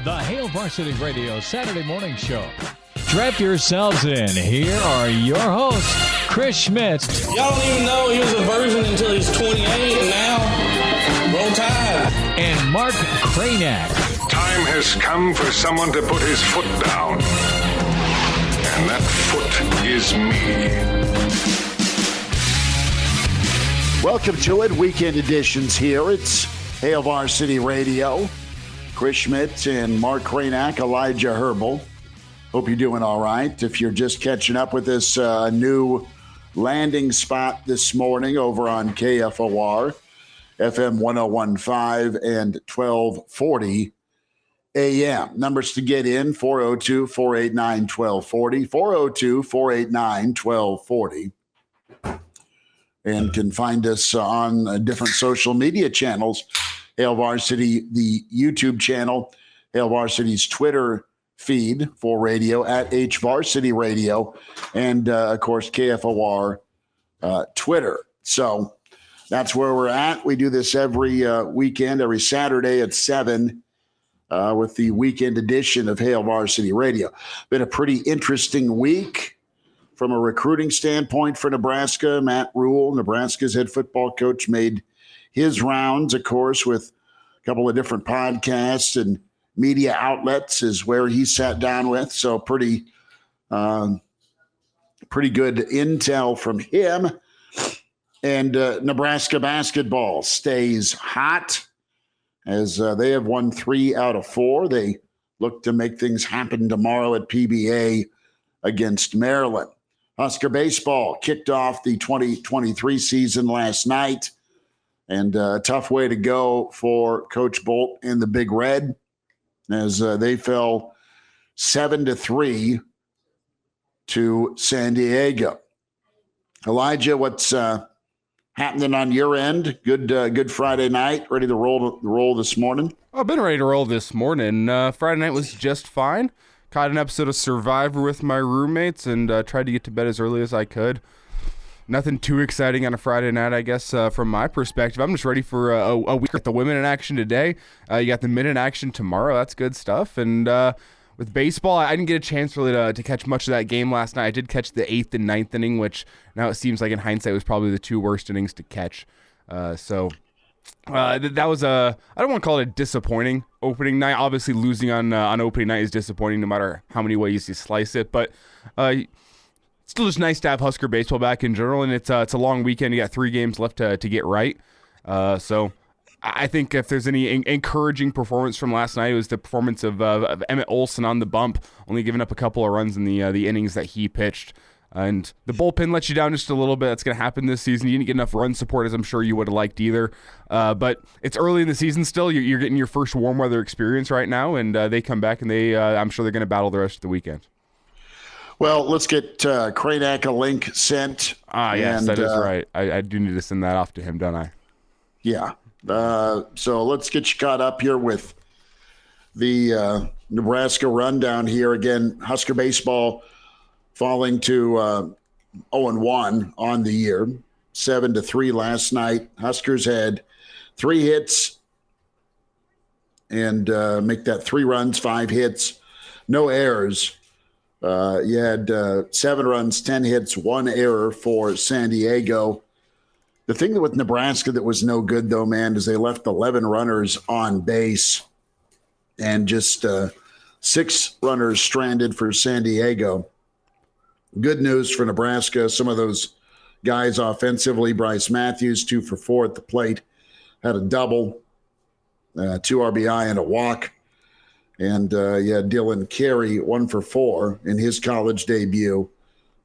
The Hail Varsity Radio Saturday morning show. Strap yourselves in. Here are your hosts, Chris Schmidt. Y'all don't even know he was a virgin until he's 28, and now, roll tide. And Mark Kraynak. Time has come for someone to put his foot down. And that foot is me. Welcome to it. Weekend editions here. It's Hail Varsity Radio. Chris Schmidt and Mark Kraynak, Elijah Herbel. Hope you're doing all right. If you're just catching up with this new landing spot this morning over on KFOR, FM 1015 and 1240 AM. Numbers to get in, 402-489-1240, 402-489-1240. And can find us on different social media channels. Hail Varsity, the YouTube channel, Hail Varsity's Twitter feed for radio at H Varsity Radio, and of course KFOR Twitter. So that's where we're at. We do this every weekend, every Saturday at 7 with the weekend edition of Hail Varsity Radio. Been a pretty interesting week from a recruiting standpoint for Nebraska. Matt Rule, Nebraska's head football coach, made his rounds, of course, with a couple of different podcasts and media outlets is where he sat down with. So pretty good intel from him. And Nebraska basketball stays hot as they have won 3 out of 4. They look to make things happen tomorrow at PBA against Maryland. Husker baseball kicked off the 2023 season last night. And a tough way to go for Coach Bolt and the Big Red as they fell 7-3 to San Diego. Elijah, what's happening on your end? Good Friday night. Ready to roll this morning? I've been ready to roll this morning. Friday night was just fine. Caught an episode of Survivor with my roommates and tried to get to bed as early as I could. Nothing too exciting on a Friday night, I guess, from my perspective. I'm just ready for a week with the women in action today. You got the men in action tomorrow. That's good stuff. And with baseball, I didn't get a chance really to catch much of that game last night. I did catch the 8th and 9th inning, which now it seems like in hindsight was probably the 2 worst innings to catch. That was I don't want to call it a disappointing opening night. Obviously, losing on opening night is disappointing no matter how many ways you slice it. But still just nice to have Husker baseball back in general, and it's a long weekend. You got 3 games left to get right. So I think if there's any encouraging performance from last night, it was the performance of Emmett Olson on the bump, only giving up a couple of runs in the innings that he pitched. And the bullpen let you down just a little bit. That's going to happen this season. You didn't get enough run support, as I'm sure you would have liked either. But it's early in the season still. You're getting your first warm weather experience right now, and they come back, and I'm sure they're going to battle the rest of the weekend. Well, let's get Kraynak a link sent. Yes, that is right. I do need to send that off to him, don't I? Yeah. So let's get you caught up here with the Nebraska rundown here. Again, Husker baseball falling to 0-1 on the year, 7-3 last night. Huskers had 3 hits and make that 3 runs, 5 hits, no errors. You had 7 runs, 10 hits, 1 error for San Diego. The thing with Nebraska that was no good, though, man, is they left 11 runners on base and just 6 runners stranded for San Diego. Good news for Nebraska. Some of those guys offensively, Bryce Matthews, 2 for 4 at the plate, had a double, 2 RBI and a walk. And you had Dylan Carey, 1 for 4 in his college debut.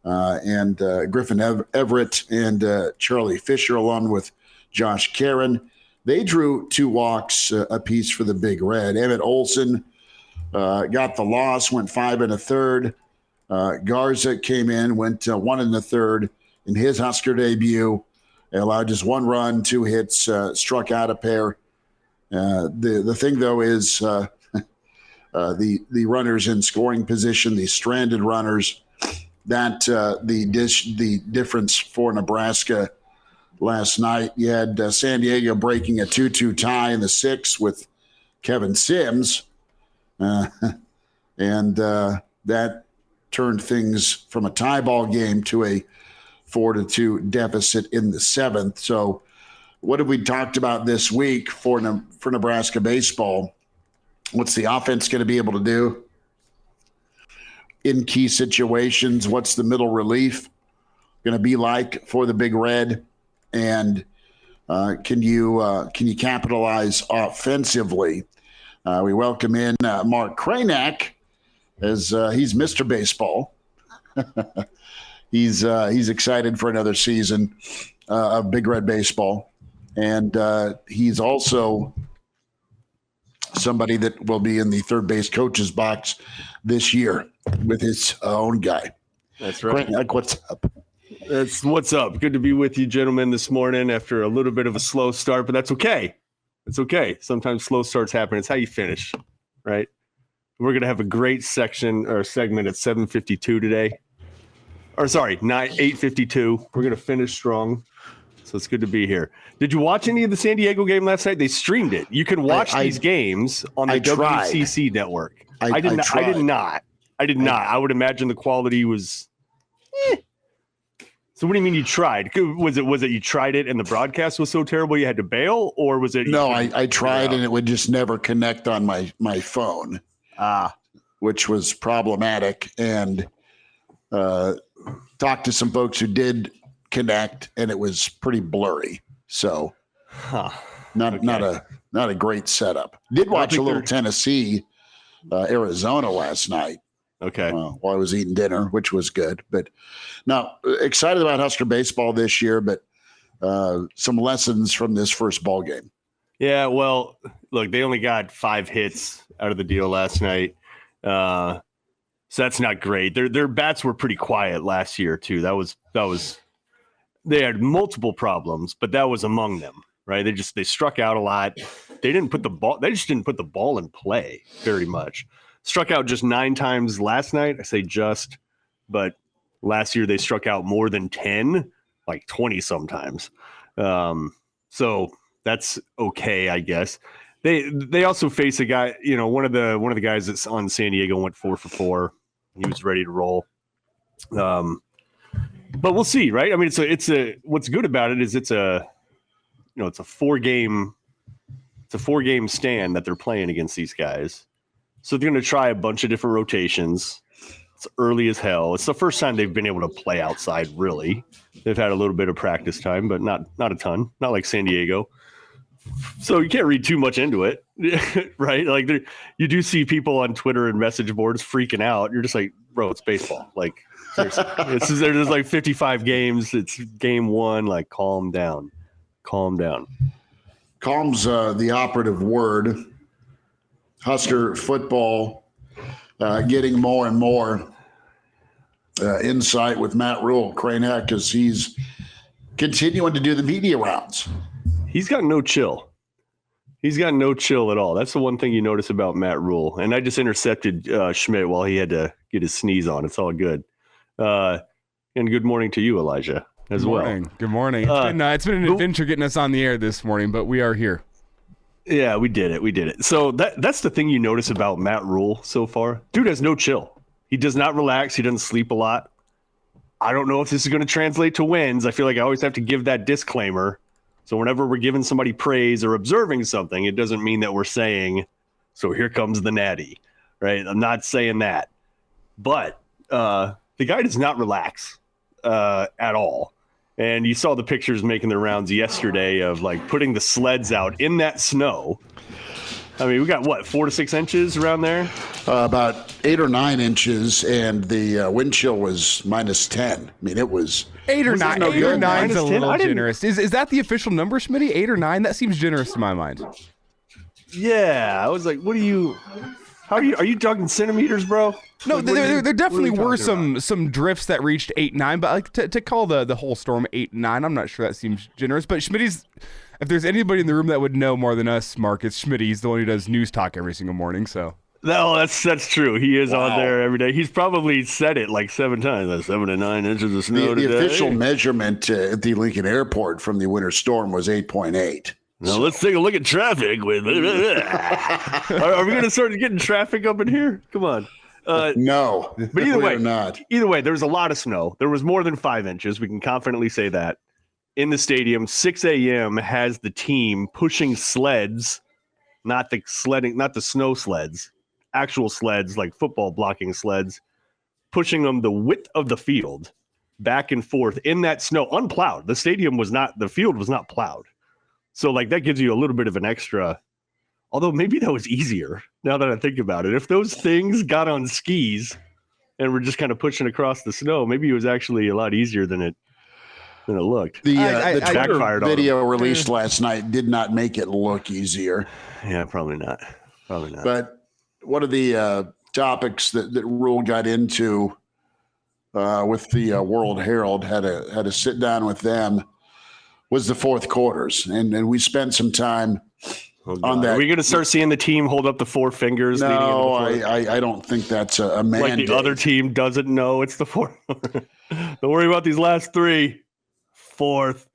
And Griffin Everett and Charlie Fisher, along with Josh Caron. They drew 2 walks apiece for the Big Red. Emmett Olson got the loss, went 5 1/3. Garza came in, went 1 1/3 in his Husker debut. Allowed just 1 run, 2 hits, struck out a pair. The thing, though, is the runners in scoring position, the stranded runners, that the difference for Nebraska last night. You had San Diego breaking a 2-2 tie in the 6th with Kevin Sims, and that turned things from a tie ball game to a 4-2 deficit in the 7th. So what have we talked about this week for Nebraska baseball? What's the offense going to be able to do in key situations? What's the middle relief going to be like for the Big Red? And can you capitalize offensively? We welcome in Mark Kraynak as he's Mr. Baseball. He's excited for another season of Big Red baseball, and he's also somebody that will be in the third base coach's box this year with his own guy. That's right. Kraynak, what's up? That's what's up. Good to be with you, gentlemen, this morning after a little bit of a slow start, but that's okay. It's okay. Sometimes slow starts happen. It's how you finish, right? We're going to have a great segment at 7:52 today. Or sorry, 8:52. We're going to finish strong. So it's good to be here. Did you watch any of the San Diego game last night? They streamed it. You can watch these games on the WCC network. I did not. I would imagine the quality was So what do you mean you tried? Was it you tried it and the broadcast was so terrible you had to bail, or was it? No, I tried and it would just never connect on my phone, which was problematic. And talked to some folks who did connect, and it was pretty blurry. So not a great setup. Did watch a little Tennessee, Arizona last night. Okay. While I was eating dinner, which was good. But now excited about Husker baseball this year, but some lessons from this first ball game. Yeah, well, look, they only got 5 hits out of the deal last night. So that's not great. Their bats were pretty quiet last year too. That was they had multiple problems, but that was among them, right? They struck out a lot. They just didn't put the ball in play very much. Struck out just 9 times last night. I say just, but last year they struck out more than 10, like 20 sometimes. So that's okay, I guess. They also face a guy, one of the guys that's on San Diego went 4 for 4. He was ready to roll. But we'll see, right? I mean, what's good about it is it's a 4-game stand that they're playing against these guys. So they're going to try a bunch of different rotations. It's early as hell. It's the first time they've been able to play outside, really. They've had a little bit of practice time, but not a ton, not like San Diego. So you can't read too much into it, right? Like you do see people on Twitter and message boards freaking out. You're just like, bro, it's baseball. Like, seriously, there's like 55 games. It's game 1. Like, calm down. Calm's the operative word. Husker football getting more and more insight with Matt Rule, Kraynak, as he's continuing to do the media rounds. He's got no chill. He's got no chill at all. That's the one thing you notice about Matt Rule. And I just intercepted Schmidt while he had to get his sneeze on. It's all good. And good morning to you, Elijah, as well. Good morning. It's been an adventure getting us on the air this morning, but we are here. Yeah, we did it. So that's the thing you notice about Matt Rule so far. Dude has no chill. He does not relax. He doesn't sleep a lot. I don't know if this is going to translate to wins. I feel like I always have to give that disclaimer. So whenever we're giving somebody praise or observing something, it doesn't mean that we're saying, so here comes the natty, right? I'm not saying that. But the guy does not relax at all. And you saw the pictures making their rounds yesterday of like putting the sleds out in that snow. I mean, we got 4 to 6 inches around there? About 8 or 9 inches, and the wind chill was -10. I mean, it was 8 or 9. No 8 or 9 is a little I didn't- generous. Is that the official number, Schmitty? 8 or 9? That seems generous to my mind. Yeah, I was like, are you talking centimeters, bro? No, Like, there definitely what are were you talking some drifts that reached 8, 9, but like to call the whole storm 8, 9, I'm not sure that seems generous. But Schmitty's, if there's anybody in the room that would know more than us, Mark, it's Schmitty. He's the one who does news talk every single morning. So No, that's true. He is on there every day. He's probably said it like 7 times. That's 7 to 9 inches of snow the today. official measurement at the Lincoln Airport from the winter storm was 8.8. Now let's take a look at traffic. With are we going to start getting traffic up in here? Come on. No, but either way, not. Either way, there was a lot of snow. There was more than 5 inches. We can confidently say that. In the stadium, 6 a.m. has the team pushing sleds, not the snow sleds, actual sleds like football blocking sleds, pushing them the width of the field back and forth in that snow, unplowed. The field was not plowed. So like that gives you a little bit of an extra. Although maybe that was easier now that I think about it. If those things got on skis and were just kind of pushing across the snow, maybe it was actually a lot easier than it looked. The backfired video released last night did not make it look easier. Yeah, probably not. But one of the topics that Rule got into with the World Herald, had a sit down with them, was the fourth quarters. And we spent some time on that. Are we going to start seeing the team hold up the 4 fingers? No, I don't think that's a mandate. Like the other team doesn't know it's the fourth. Don't worry about these last 3. Fourth.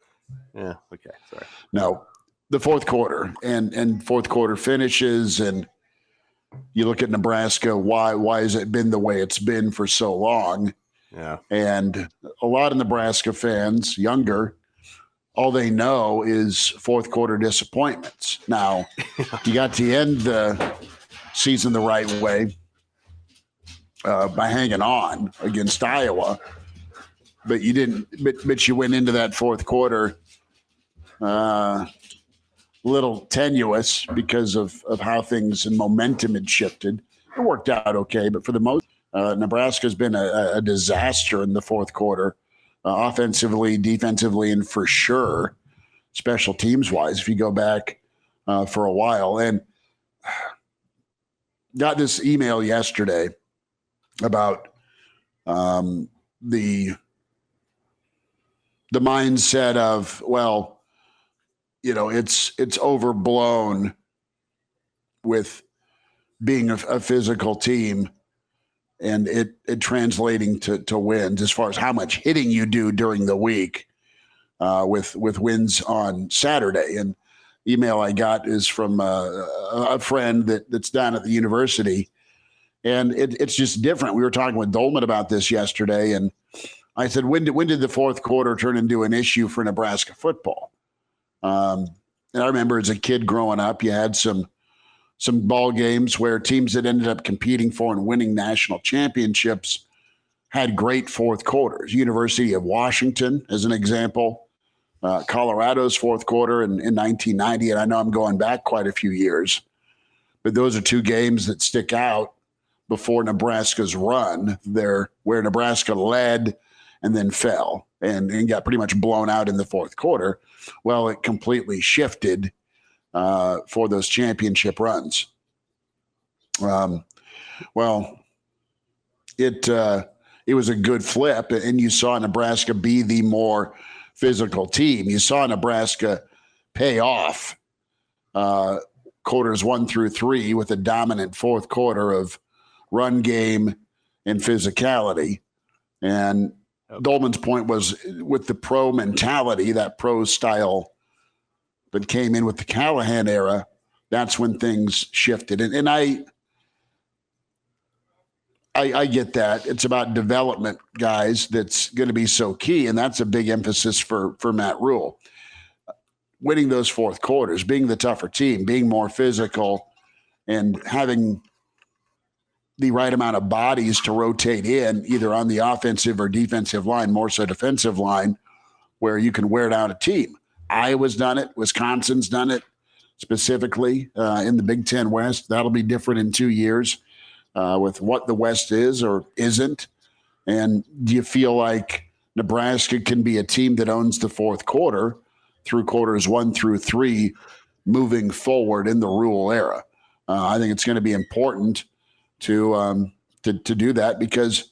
Yeah, okay, sorry. No, the fourth quarter and fourth quarter finishes, and you look at Nebraska, why has it been the way it's been for so long? Yeah. And a lot of Nebraska fans, younger, all they know is fourth quarter disappointments. Now, you got to end the season the right way by hanging on against Iowa, but you didn't. But you went into that fourth quarter little tenuous because of how things and momentum had shifted. It worked out okay, but for the most, Nebraska's been a disaster in the fourth quarter. Offensively, defensively, and for sure, special teams wise, if you go back for a while. And got this email yesterday about the mindset of, well, you know, it's overblown with being a physical team and it translating to wins as far as how much hitting you do during the week with wins on Saturday. And email I got is from a friend that's down at the university, and it's just different. We were talking with Dolman about this yesterday, and I said, when did the fourth quarter turn into an issue for Nebraska football? And I remember as a kid growing up, you had some ball games where teams that ended up competing for and winning national championships had great fourth quarters. University of Washington, as an example, Colorado's fourth quarter in 1990, and I know I'm going back quite a few years, but those are two games that stick out before Nebraska's run there, where Nebraska led and then fell and got pretty much blown out in the fourth quarter. Well, it completely shifted for those championship runs. Well, it was a good flip, and you saw Nebraska be the more physical team. You saw Nebraska pay off quarters 1 through 3 with a dominant fourth quarter of run game and physicality. And Dolman's point was with the pro mentality, that pro style that came in with the Callahan era, that's when things shifted. And I get that. It's about development, guys, that's going to be so key, and that's a big emphasis for Matt Rule. Winning those fourth quarters, being the tougher team, being more physical, and having the right amount of bodies to rotate in, either on the offensive or defensive line, more so defensive line, where you can wear down a team. Iowa's done it. Wisconsin's done it specifically in the Big Ten West. That'll be different in 2 years with what the West is or isn't. And do you feel like Nebraska can be a team that owns the fourth quarter through quarters 1 through 3 moving forward in the Rule era? I think it's going to be important to do that, because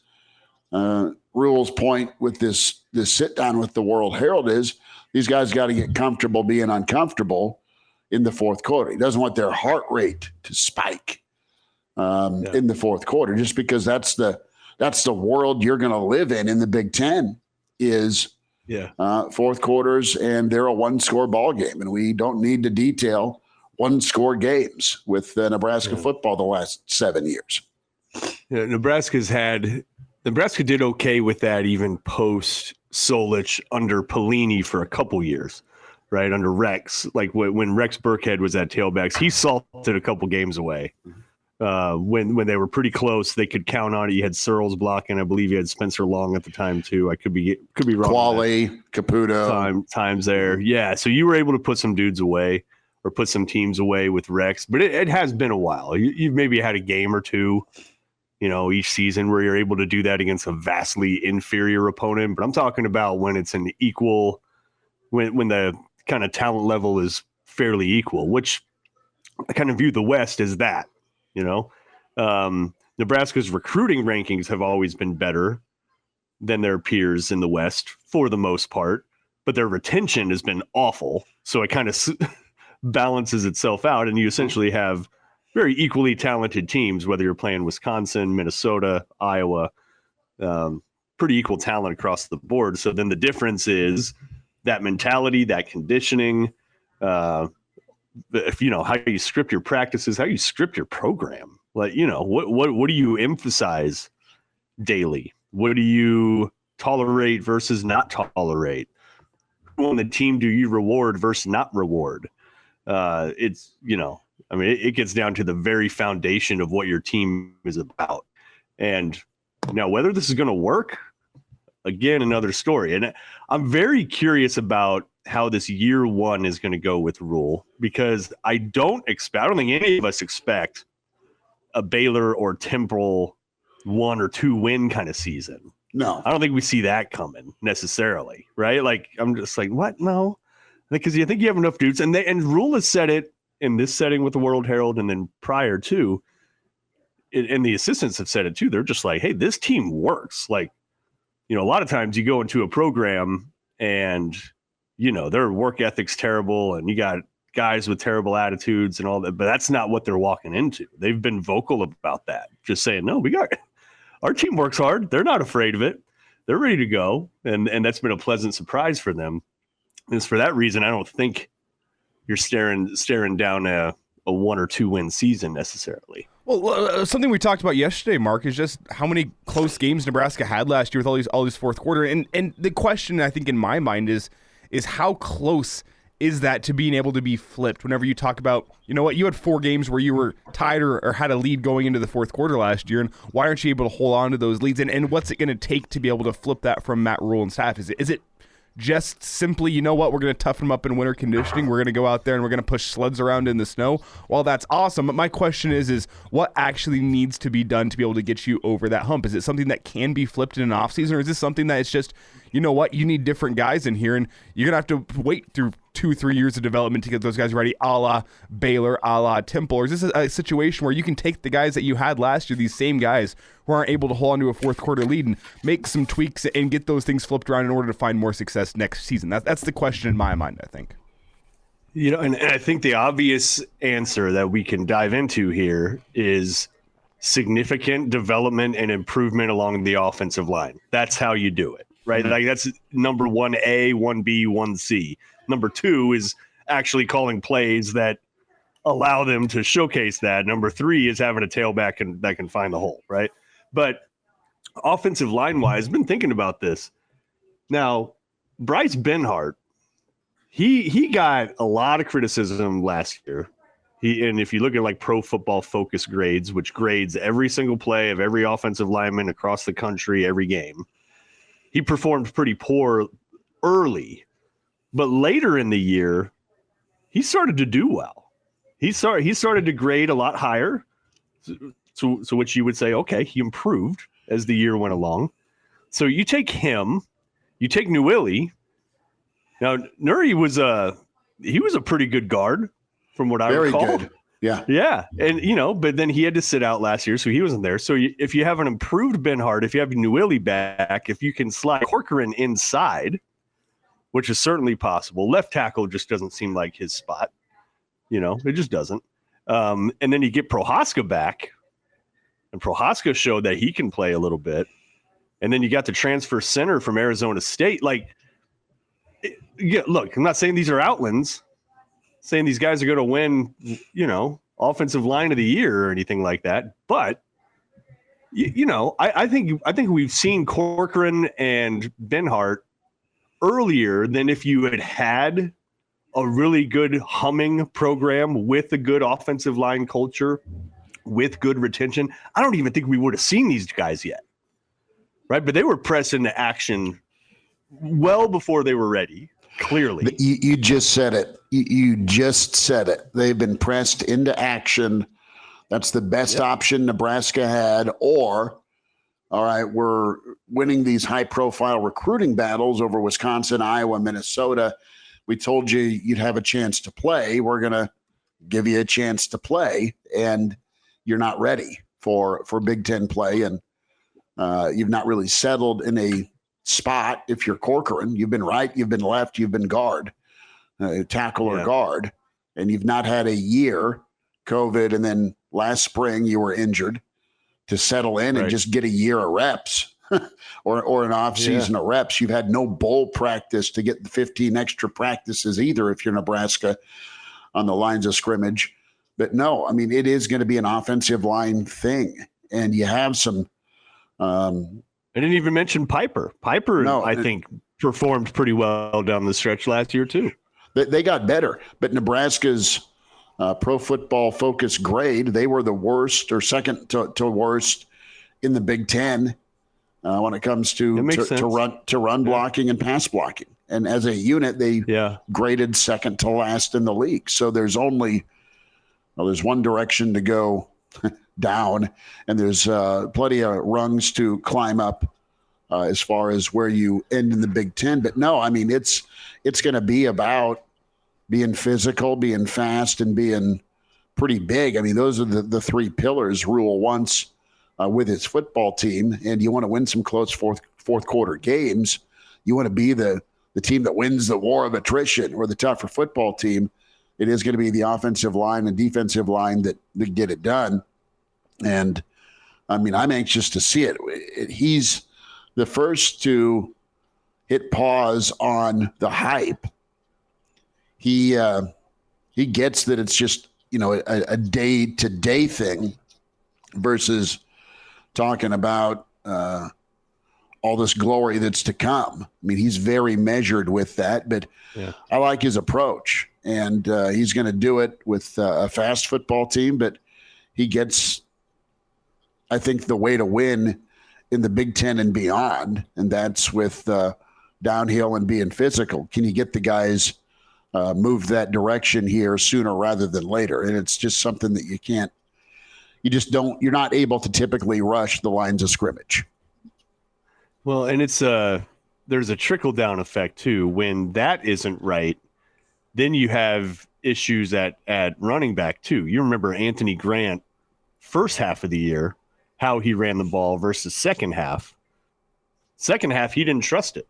Rule's point with this sit down with the World Herald is these guys got to get comfortable being uncomfortable in the fourth quarter. He doesn't want their heart rate to spike in the fourth quarter, just because that's the world you're going to live in the Big Ten is fourth quarters, and they're a one-score ball game. And we don't need to detail one-score games with Nebraska football the last 7 years. Yeah, Nebraska did okay with that even post Solich under Pelini for a couple years, right? Under Rex, like when Rex Burkhead was at tailbacks, he salted a couple games away. When they were pretty close, they could count on it. You had Searles blocking. I believe you had Spencer Long at the time too. I could be wrong. Quali, Caputo. Times there. Yeah. So you were able to put some dudes away or put some teams away with Rex, but it has been a while. You've maybe had a game or two, each season where you're able to do that against a vastly inferior opponent. But I'm talking about when it's an equal, when the kind of talent level is fairly equal, which I kind of view the West as that. Nebraska's recruiting rankings have always been better than their peers in the West for the most part, but their retention has been awful. So it kind of balances itself out, and you essentially have very equally talented teams, whether you're playing Wisconsin, Minnesota, Iowa, pretty equal talent across the board. So then the difference is that mentality, that conditioning, if how you script your practices, how you script your program. Like, what do you emphasize daily? What do you tolerate versus not tolerate? Who on the team do you reward versus not reward? It gets down to the very foundation of what your team is about. And now whether this is going to work, again, another story. And I'm very curious about how this year one is going to go with Rule, because I don't think any of us expect a Baylor or Temple 1 or 2 win kind of season. No, I don't think we see that coming necessarily. Right. Like, I'm just like, what? No, because you think you have enough dudes, and Rule has said it in this setting with the World Herald. And then prior to and the assistants have said it too. They're just like, hey, this team works. Like, a lot of times you go into a program and, their work ethic's terrible and you got guys with terrible attitudes and all that, but that's not what they're walking into. They've been vocal about that, just saying, no, our team works hard. They're not afraid of it. They're ready to go. And that's been a pleasant surprise for them. And it's for that reason, I don't think you're staring down a 1 or 2 win season necessarily. Well, something we talked about yesterday, Mark, is just how many close games Nebraska had last year with all these fourth quarter. And the question, I think, in my mind is how close is that to being able to be flipped whenever you talk about, you had 4 games where you were tied or had a lead going into the fourth quarter last year, and why aren't you able to hold on to those leads? And what's it going to take to be able to flip that from Matt Rule and staff? Is it just simply, we're going to toughen them up in winter conditioning. We're going to go out there and we're going to push sleds around in the snow. Well, that's awesome. But my question is what actually needs to be done to be able to get you over that hump? Is it something that can be flipped in an offseason, or is this something that it's just, you need different guys in here and you're going to have to wait through 2-3 years of development to get those guys ready, a la Baylor, a la Temple? Or is this a situation where you can take the guys that you had last year, these same guys who aren't able to hold on to a fourth quarter lead, and make some tweaks and get those things flipped around in order to find more success next season? That's the question in my mind, I think. And I think the obvious answer that we can dive into here is significant development and improvement along the offensive line. That's how you do it, right? Mm-hmm. Like, that's number 1A, 1B, 1C. Number 2 is actually calling plays that allow them to showcase that. Number 3 is having a tailback that can find the hole, right? But offensive line-wise, I've been thinking about this. Now, Bryce Benhart, he got a lot of criticism last year. And if you look at like Pro Football Focus grades, which grades every single play of every offensive lineman across the country, every game, he performed pretty poor early. But later in the year, he started to do well. He started to grade a lot higher. So which you would say, okay, he improved as the year went along. So you take him, you take Newilly. Now, Nuri was a pretty good guard from what I recall. Very good. Yeah. Yeah. And, but then he had to sit out last year, so he wasn't there. So if you have an improved Benhart, if you have Newilly back, if you can slide Corcoran inside, which is certainly possible. Left tackle just doesn't seem like his spot. It just doesn't. And then you get Prohaska back, and Prohaska showed that he can play a little bit. And then you got the transfer center from Arizona State. Like, yeah, look, I'm not saying these are outlands, saying these guys are going to win, offensive line of the year or anything like that. But, I think we've seen Corcoran and Benhart earlier than if you had a really good humming program with a good offensive line culture, with good retention. I don't even think we would have seen these guys yet, right? But they were pressed into action well before they were ready, clearly. You just said it. You just said it. They've been pressed into action. That's the best option Nebraska had. Or, all right, we're winning these high-profile recruiting battles over Wisconsin, Iowa, Minnesota. We told you you'd have a chance to play. We're going to give you a chance to play, and you're not ready for Big Ten play, and you've not really settled in a spot. If you're Corcoran, you've been right, you've been left, you've been guard, tackle or guard, and you've not had a year, COVID, and then last spring you were injured to settle in and just get a year of reps or an off season of reps. You've had no bowl practice to get the 15 extra practices either if you're Nebraska on the lines of scrimmage. But no, I mean, it is going to be an offensive line thing. And you have some I didn't even mention Piper. I think, performed pretty well down the stretch last year, too. They got better. But Nebraska's Pro Football Focus grade, they were the worst or second to worst in the Big Ten when it comes to run blocking and pass blocking. And as a unit, they graded second to last in the league. So there's only there's one direction to go down, and there's plenty of rungs to climb up as far as where you end in the Big Ten. But no, I mean, it's going to be about being physical, being fast, and being pretty big. I mean, those are the three pillars Rule wants with his football team. And you want to win some close fourth quarter games. You want to be the team that wins the war of attrition, or the tougher football team. It is going to be the offensive line and defensive line that get it done. And, I mean, I'm anxious to see it. He's the first to hit pause on the hype. He gets that it's just, a day-to-day thing versus talking about all this glory that's to come. I mean, he's very measured with that, but I like his approach. And he's going to do it with a fast football team, but he gets, I think, the way to win in the Big Ten and beyond, and that's with downhill and being physical. Can you get the guys move that direction here sooner rather than later? And it's just something that you're not able to typically rush the lines of scrimmage. Well, and it's there's a trickle-down effect, too. When that isn't right, then you have issues at running back, too. You remember Anthony Grant, first half of the year, how he ran the ball versus second half. Second half, he didn't trust it.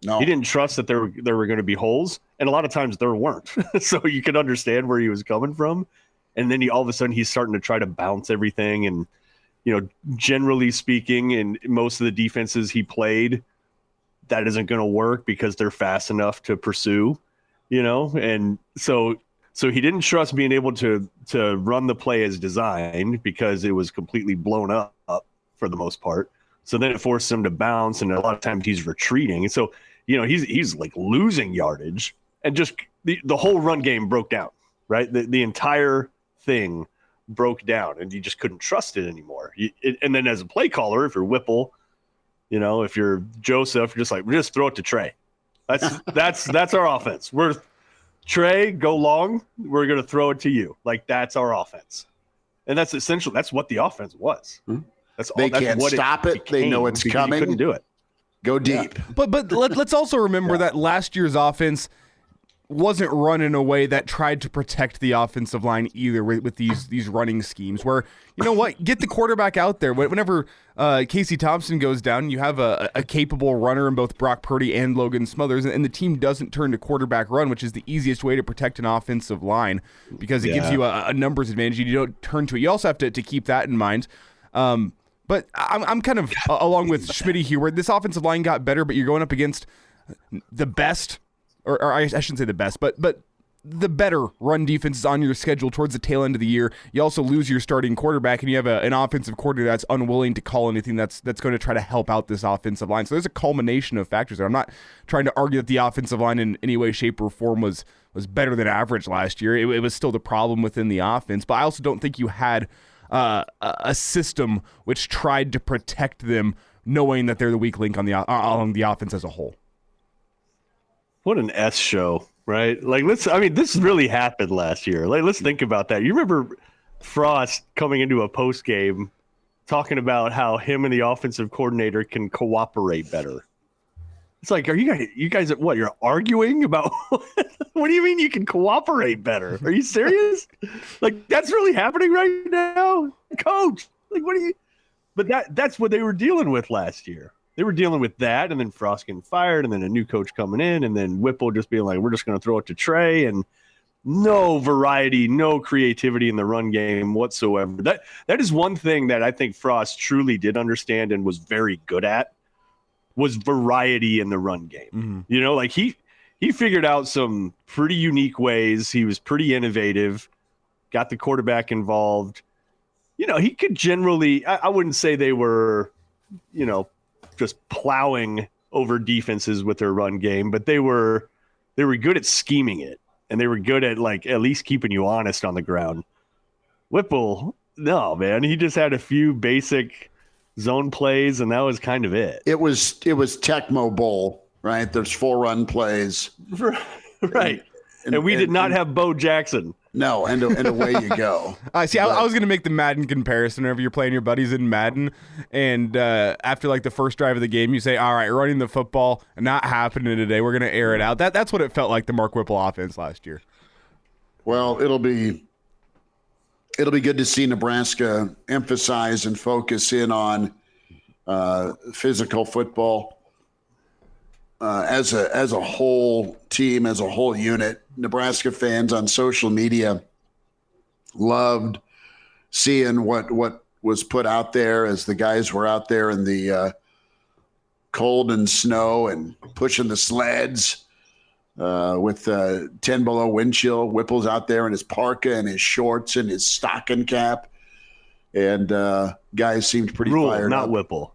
No. He didn't trust that there were going to be holes, and a lot of times there weren't. So you could understand where he was coming from. And then all of a sudden he's starting to try to bounce everything. And, generally speaking, in most of the defenses he played, that isn't going to work because they're fast enough to pursue, And so he didn't trust being able to run the play as designed because it was completely blown up for the most part. So then it forced him to bounce, and a lot of times he's retreating. And so, he's like losing yardage, and just the whole run game broke down, right? The entire thing broke down, and you just couldn't trust it anymore. And then as a play caller, if you're Whipple, if you're Joseph, you're just like, just throw it to Trey. That's our offense. We're Trey, go long. We're going to throw it to you. Like, that's our offense. And that's essential. That's what the offense was. That's all. They can't stop it. They know it's coming. Couldn't do it. Go deep. Yeah. But let's also remember that last year's offense wasn't run in a way that tried to protect the offensive line either with these running schemes where, get the quarterback out there. Whenever Casey Thompson goes down, you have a capable runner in both Brock Purdy and Logan Smothers, and the team doesn't turn to quarterback run, which is the easiest way to protect an offensive line because it gives you a numbers advantage. You don't turn to it. You also have to keep that in mind. But I'm kind of along with Schmidt here, where this offensive line got better, but you're going up against the best or I shouldn't say the best, but the better run defenses on your schedule towards the tail end of the year. You also lose your starting quarterback, and you have an offensive coordinator that's unwilling to call anything that's going to try to help out this offensive line. So there's a culmination of factors there. I'm not trying to argue that the offensive line in any way, shape, or form was better than average last year. It was still the problem within the offense, but I also don't think you had a system which tried to protect them, knowing that they're the weak link on the offense as a whole. What an S show. Right? Like, this really happened last year. Like, let's think about that. You remember Frost coming into a post game talking about how him and the offensive coordinator can cooperate better. It's like, are you guys at what? You're arguing about what do you mean you can cooperate better? Are you serious? Like, that's really happening right now, coach. Like, what are you? But that's what they were dealing with last year. They were dealing with that, and then Frost getting fired, and then a new coach coming in, and then Whipple just being like, we're just going to throw it to Trey, and no variety, no creativity in the run game whatsoever. That is one thing that I think Frost truly did understand and was very good at, was variety in the run game. Mm-hmm. You know, like he figured out some pretty unique ways. He was pretty innovative, got the quarterback involved. You know, he could generally, I wouldn't say they were, you know, just plowing over defenses with their run game, but they were good at scheming it, and they were good at, like, at least keeping you honest on the ground. Whipple, no, man, he just had a few basic zone plays, and that was kind of it. It was Tecmo Bowl, right? There's 4 run plays, right? And we did not have Bo Jackson. No, and away you go. I was going to make the Madden comparison whenever you're playing your buddies in Madden, and after like the first drive of the game, you say, all right, running the football, not happening today. We're going to air it out. That's what it felt like, the Mark Whipple offense last year. Well, it'll be good to see Nebraska emphasize and focus in on physical football. As a whole team, as a whole unit, Nebraska fans on social media loved seeing what was put out there as the guys were out there in the cold and snow and pushing the sleds with 10 below wind chill. Whipple's out there in his parka and his shorts and his stocking cap, and guys seemed pretty fired not up. Whipple.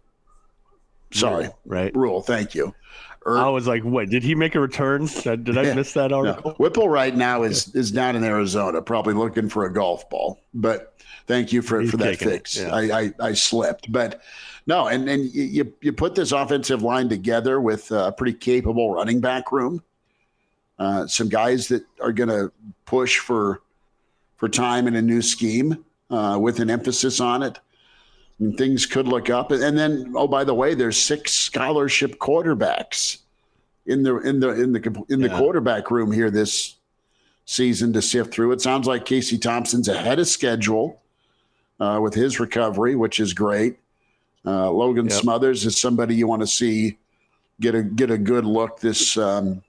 Sorry, right? Rule. Thank you. I was like, what? Did he make a return? Did I miss that article? No. Whipple right now is down in Arizona, probably looking for a golf ball. But thank you for that fix. Yeah. I slipped. But no, and you put this offensive line together with a pretty capable running back room. Some guys that are going to push for time in a new scheme with an emphasis on it. And things could look up. And then, oh, by the way, there's 6 scholarship quarterbacks in the quarterback room here this season to sift through. It sounds like Casey Thompson's ahead of schedule with his recovery, which is great. Logan Smothers is somebody you want to see get a good look this summer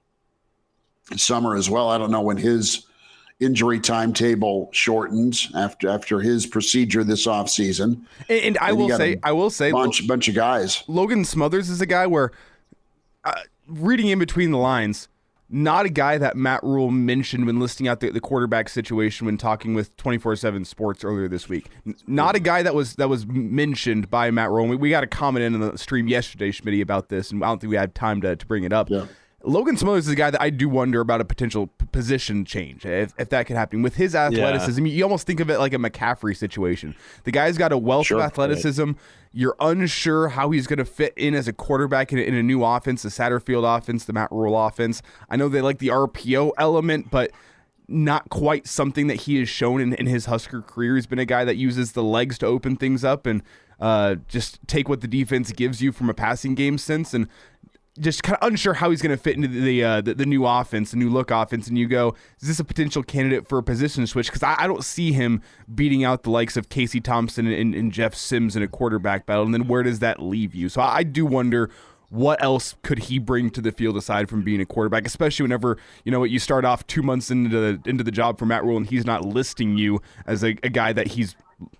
as well. I don't know when his injury timetable shortens after his procedure this offseason. And I will say bunch of guys. Logan Smothers is a guy where reading in between the lines, not a guy that Matt Rule mentioned when listing out the quarterback situation when talking with 24/7 Sports earlier this week. Not a guy that was mentioned by Matt Rule. We got a comment in the stream yesterday, Schmidt, about this, and I don't think we had time to bring it up. Yeah. Logan Smothers is a guy that I do wonder about a potential position change, if that could happen. With his athleticism, you almost think of it like a McCaffrey situation. The guy's got a wealth of athleticism. Right. You're unsure how he's going to fit in as a quarterback in a new offense, the Satterfield offense, the Matt Rule offense. I know they like the RPO element, but not quite something that he has shown in his Husker career. He's been a guy that uses the legs to open things up and just take what the defense gives you from a passing game sense, and just kind of unsure how he's going to fit into the new offense, the new look offense. And you go, is this a potential candidate for a position switch? Because I don't see him beating out the likes of Casey Thompson and Jeff Sims in a quarterback battle. And then where does that leave you? So I do wonder what else could he bring to the field aside from being a quarterback, especially whenever, you start off 2 months into the job for Matt Rule and he's not listing you as a guy that he's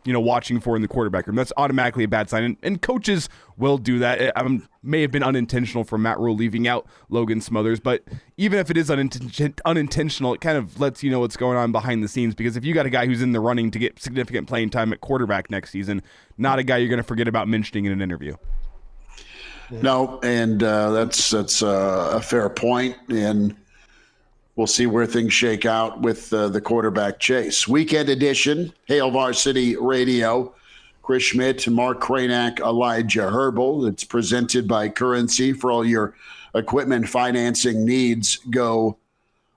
watching for in the quarterback room. That's automatically a bad sign, and coaches will do that. It may have been unintentional for Matt Rule leaving out Logan Smothers, but even if it is unintentional, it kind of lets you know what's going on behind the scenes, because if you got a guy who's in the running to get significant playing time at quarterback next season, not a guy you're going to forget about mentioning in an interview. No, and that's a fair point, and we'll see where things shake out with the quarterback chase. Weekend edition, Hail Varsity Radio. Chris Schmidt, Mark Kraynak, Elijah Herbel. It's presented by Currency. For all your equipment financing needs, go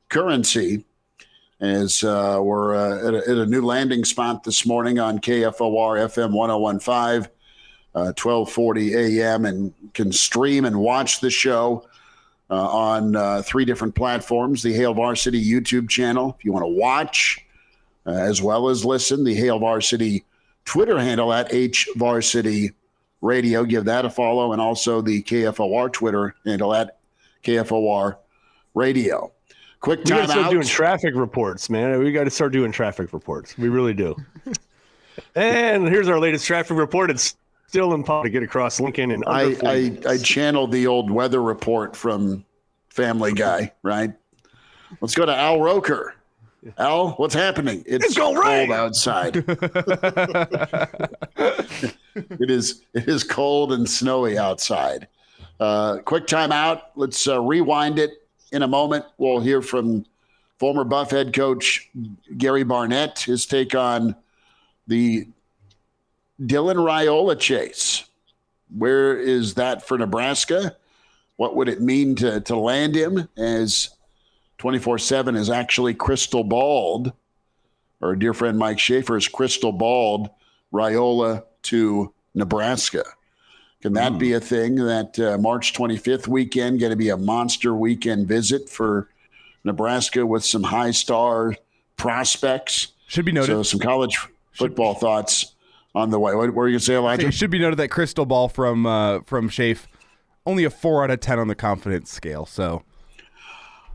Currency. As we're at a new landing spot this morning on KFOR FM 1015, 1240 a.m., and can stream and watch the show on 3 different platforms. The Hail Varsity YouTube channel, if you want to watch, as well as listen. The Hail Varsity Twitter handle at HVarsity Radio. Give that a follow. And also the KFOR Twitter handle at KFOR Radio. Quick time out. We got to start doing traffic reports, man. We got to start doing traffic reports. We really do. And here's our latest traffic report. It's still impossible to get across Lincoln. And I channeled the old weather report from Family Guy, right? Let's go to Al Roker. Al, what's happening? It's cold outside. It is cold and snowy outside. Quick time out. Let's rewind it. In a moment, we'll hear from former Buff head coach Gary Barnett, his take on the Dylan Raiola chase. Where is that for Nebraska? What would it mean to land him, as 24/7 is actually crystal balled, or our dear friend Mike Schaefer is crystal balled Raiola to Nebraska? Can that be a thing, that March 25th weekend going to be a monster weekend visit for Nebraska with some high star prospects? Should be noted. So some college football thoughts on the way. What were you going to say, Elijah? It should be noted that crystal ball from Schaefer, only a 4 out of 10 on the confidence scale. So,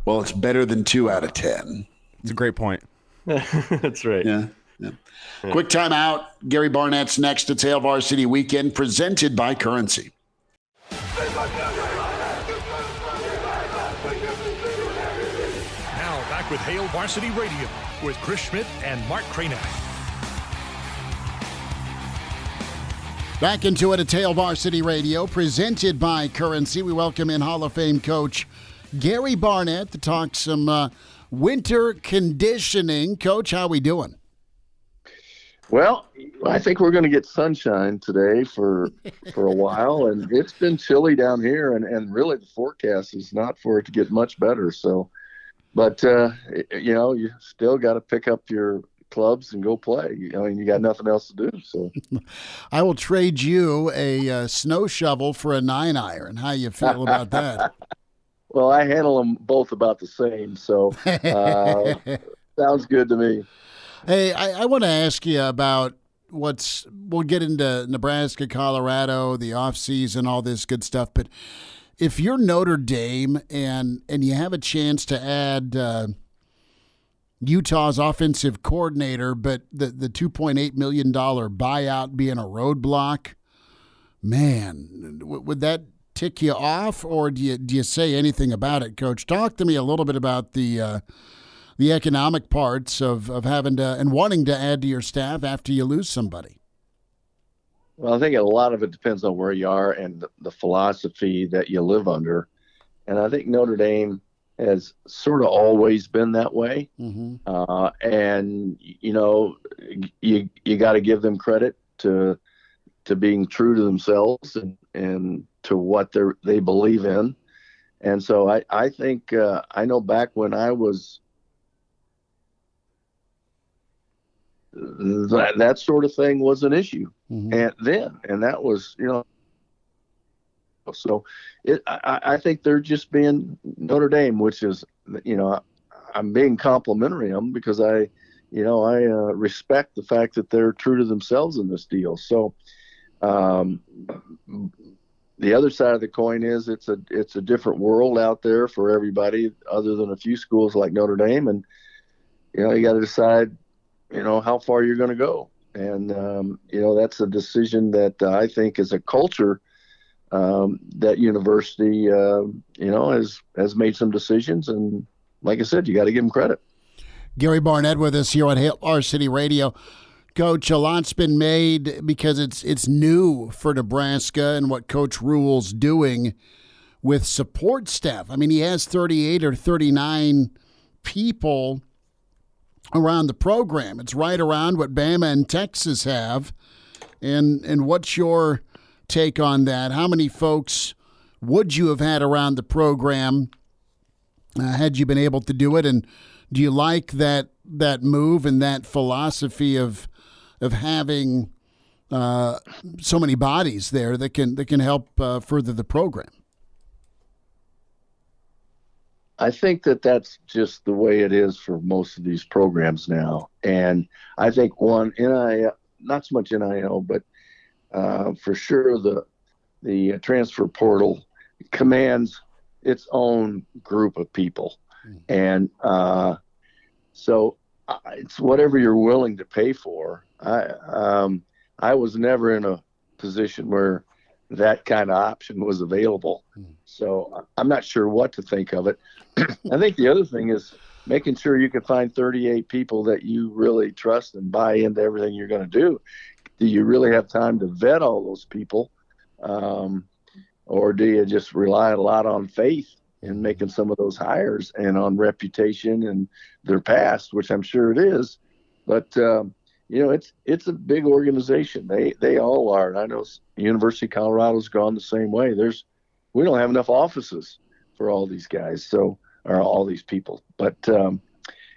well, it's better than 2 out of 10. It's a great point. That's right. Yeah. Quick time out. Gary Barnett's next. It's Hail Varsity Weekend, presented by Currency. Now back with Hail Varsity Radio with Chris Schmidt and Mark Kraynak. Back into it at Hail Varsity Radio, presented by Currency. We welcome in Hall of Fame coach Gary Barnett to talk some winter conditioning. Coach, how we doing? Well, I think we're going to get sunshine today for a while, and it's been chilly down here, and really the forecast is not for it to get much better. So, but you still got to pick up your clubs and go play. You got nothing else to do. So, I will trade you a snow shovel for a 9-iron. How you feel about that? Well, I handle them both about the same, so sounds good to me. Hey, I want to ask you about we'll get into Nebraska, Colorado, the offseason, all this good stuff. But if you're Notre Dame and you have a chance to add Utah's offensive coordinator, but the $2.8 million buyout being a roadblock, man, would that tick you off, or do you say anything about it, Coach? Talk to me a little bit about the economic parts of having to and wanting to add to your staff after you lose somebody. Well, I think a lot of it depends on where you are and the philosophy that you live under. And I think Notre Dame has sort of always been that way. Mm-hmm. And, you got to give them credit to being true to themselves and to what they believe in. And so I think I know back when I was that sort of thing was an issue. Mm-hmm. And that was, so I think they're just being Notre Dame, which is, I'm being complimentary of them because I respect the fact that they're true to themselves in this deal. So, the other side of the coin is it's a different world out there for everybody other than a few schools like Notre Dame. And, you got to decide, how far you're going to go. And, that's a decision that I think is a culture that university, has made some decisions. And like I said, you got to give them credit. Gary Barnett with us here on Hail Varsity Radio. Coach, a lot's been made because it's new for Nebraska and what Coach Rule's doing with support staff. I mean, he has 38 or 39 people around the program. It's right around what Bama and Texas have. And what's your take on that? How many folks would you have had around the program had you been able to do it? And do you like that move and that philosophy of having so many bodies there that can help further the program? I think that's just the way it is for most of these programs now. And I think NIL, not so much NIL, but for sure the transfer portal commands its own group of people. And so it's whatever you're willing to pay for. I was never in a position where that kind of option was available. So I'm not sure what to think of it. I think the other thing is making sure you can find 38 people that you really trust and buy into everything you're going to do. Do you really have time to vet all those people? Or do you just rely a lot on faith in making some of those hires and on reputation and their past, which I'm sure it is. But, it's a big organization. They all are. And I know University of Colorado's gone the same way. We don't have enough offices for all these guys, or all these people. But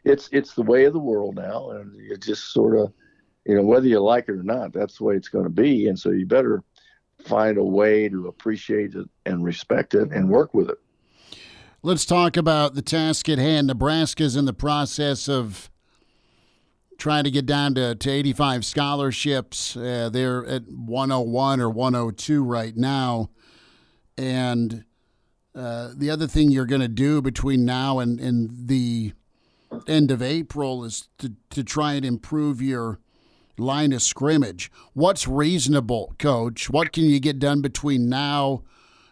it's the way of the world now, and it just sort of, whether you like it or not, that's the way it's going to be. And so you better find a way to appreciate it and respect it and work with it. Let's talk about the task at hand. Nebraska's in the process of trying to get down to 85 scholarships. They're at 101 or 102 right now. And the other thing you're going to do between now and the end of April is to try and improve your line of scrimmage. What's reasonable, Coach? What can you get done between now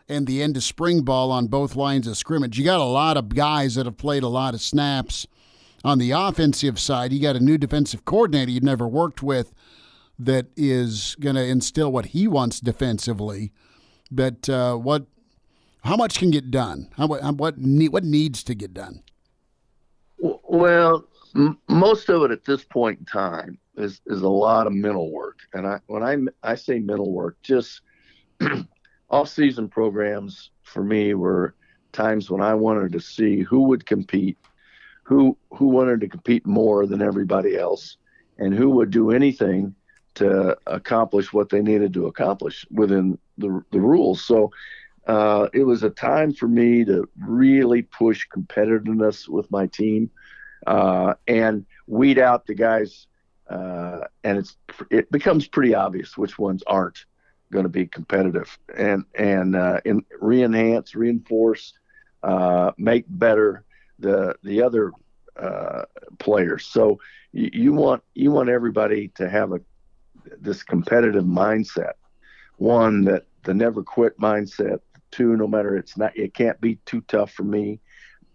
and the end of spring ball on both lines of scrimmage? You got a lot of guys that have played a lot of snaps on the offensive side. You got a new defensive coordinator you've never worked with that is going to instill what he wants defensively. But how much can get done? What needs to get done? Well, most of it at this point in time is a lot of mental work. And when I say mental work, just off-season programs for me were times when I wanted to see who would compete, who wanted to compete more than everybody else, and who would do anything to accomplish what they needed to accomplish within the rules. So it was a time for me to really push competitiveness with my team and weed out the guys. And it becomes pretty obvious which ones aren't going to be competitive, and reinforce, make better the other players. So you want everybody to have this competitive mindset. One, that the never quit mindset. Two, no matter it can't be too tough for me.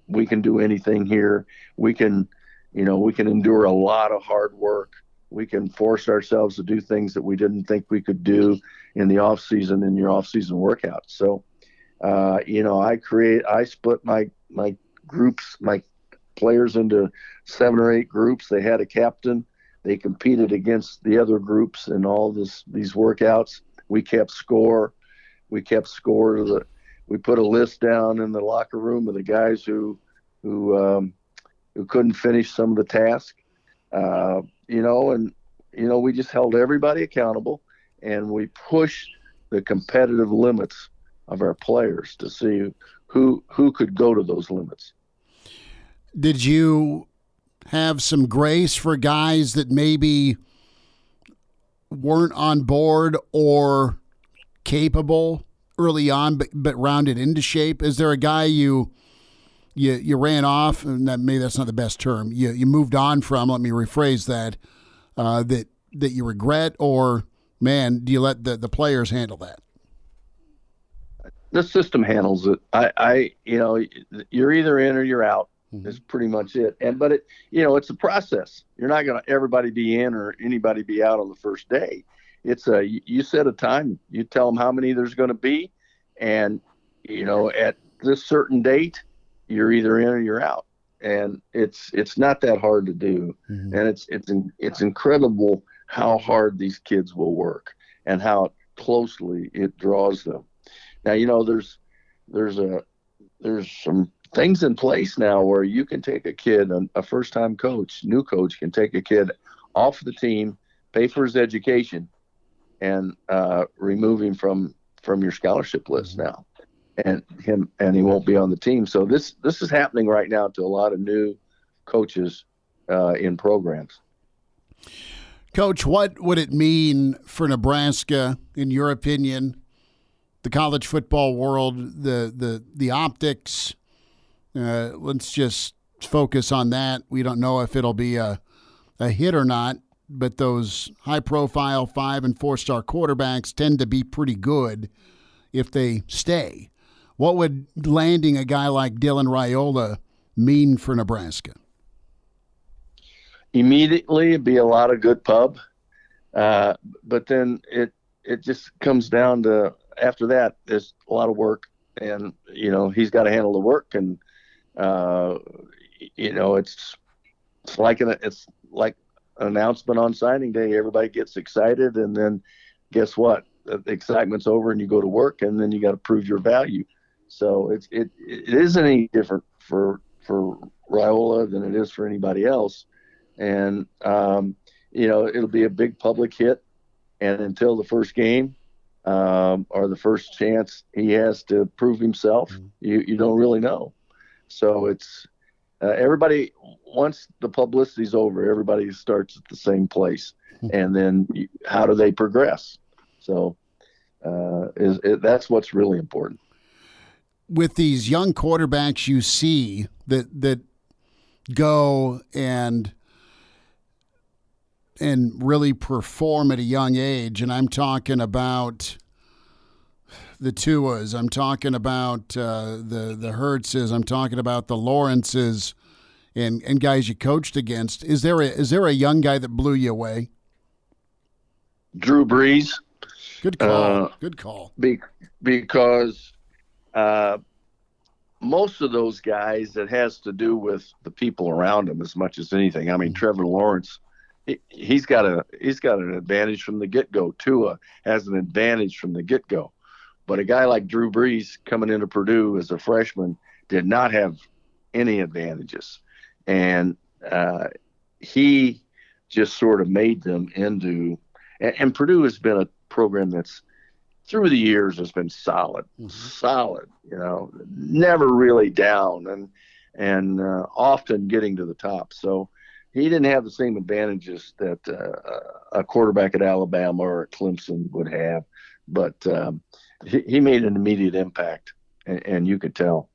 We can do anything here. We can endure a lot of hard work. We can force ourselves to do things that we didn't think we could do in the off season, in your off season workouts. So, I split my groups, my players into 7 or 8 groups. They had a captain. They competed against the other groups in all these workouts. We kept score. We put a list down in the locker room of the guys who couldn't finish some of the tasks. We just held everybody accountable, and we pushed the competitive limits of our players to see who could go to those limits. Did you have some grace for guys that maybe weren't on board or capable early on, but rounded into shape? Is there a guy you ran off, and maybe that's not the best term, you moved on from, let me rephrase that, that that you regret, or, man, do you let the players handle that? The system handles it. You're either in or you're out. Is pretty much it. But it's a process. You're not going to everybody be in or anybody be out on the first day. You set a time. You tell them how many there's going to be, and at this certain date, you're either in or you're out. And it's not that hard to do. And it's incredible how hard these kids will work and how closely it draws them. Now, there's some things in place now where you can take a kid, a first-time coach, new coach can take a kid off the team, pay for his education, and remove him from your scholarship list now, and he won't be on the team. So this is happening right now to a lot of new coaches in programs. Coach, what would it mean for Nebraska, in your opinion, the college football world, the optics? Let's just focus on that. We don't know if it'll be a hit or not, but those high-profile 5- and 4-star quarterbacks tend to be pretty good if they stay. What would landing a guy like Dylan Raiola mean for Nebraska? Immediately, it'd be a lot of good pub, but then it just comes down to, after that, there's a lot of work, and he's got to handle the work, and it's like an announcement on signing day. Everybody gets excited, and then guess what? The excitement's over, and you go to work, and then you got to prove your value. So it isn't any different for Raiola than it is for anybody else. And it'll be a big public hit, and until the first game or the first chance he has to prove himself, you don't really know. So it's everybody, once the publicity's over, everybody starts at the same place, and then how do they progress? So that's what's really important. With these young quarterbacks you see that go and really perform at a young age, and I'm talking about the Tuas, I'm talking about the Hurtses, I'm talking about the Lawrences, and guys you coached against. Is there a young guy that blew you away? Drew Brees. Good call. Good call. Because most of those guys, it has to do with the people around him as much as anything. I mean, Trevor Lawrence, he's got an advantage from the get-go. Tua has an advantage from the get-go. But a guy like Drew Brees coming into Purdue as a freshman did not have any advantages. And he just sort of made them into – and Purdue has been a program that's through the years has been solid, never really down and often getting to the top. So he didn't have the same advantages that a quarterback at Alabama or at Clemson would have. But he made an immediate impact, and you could tell.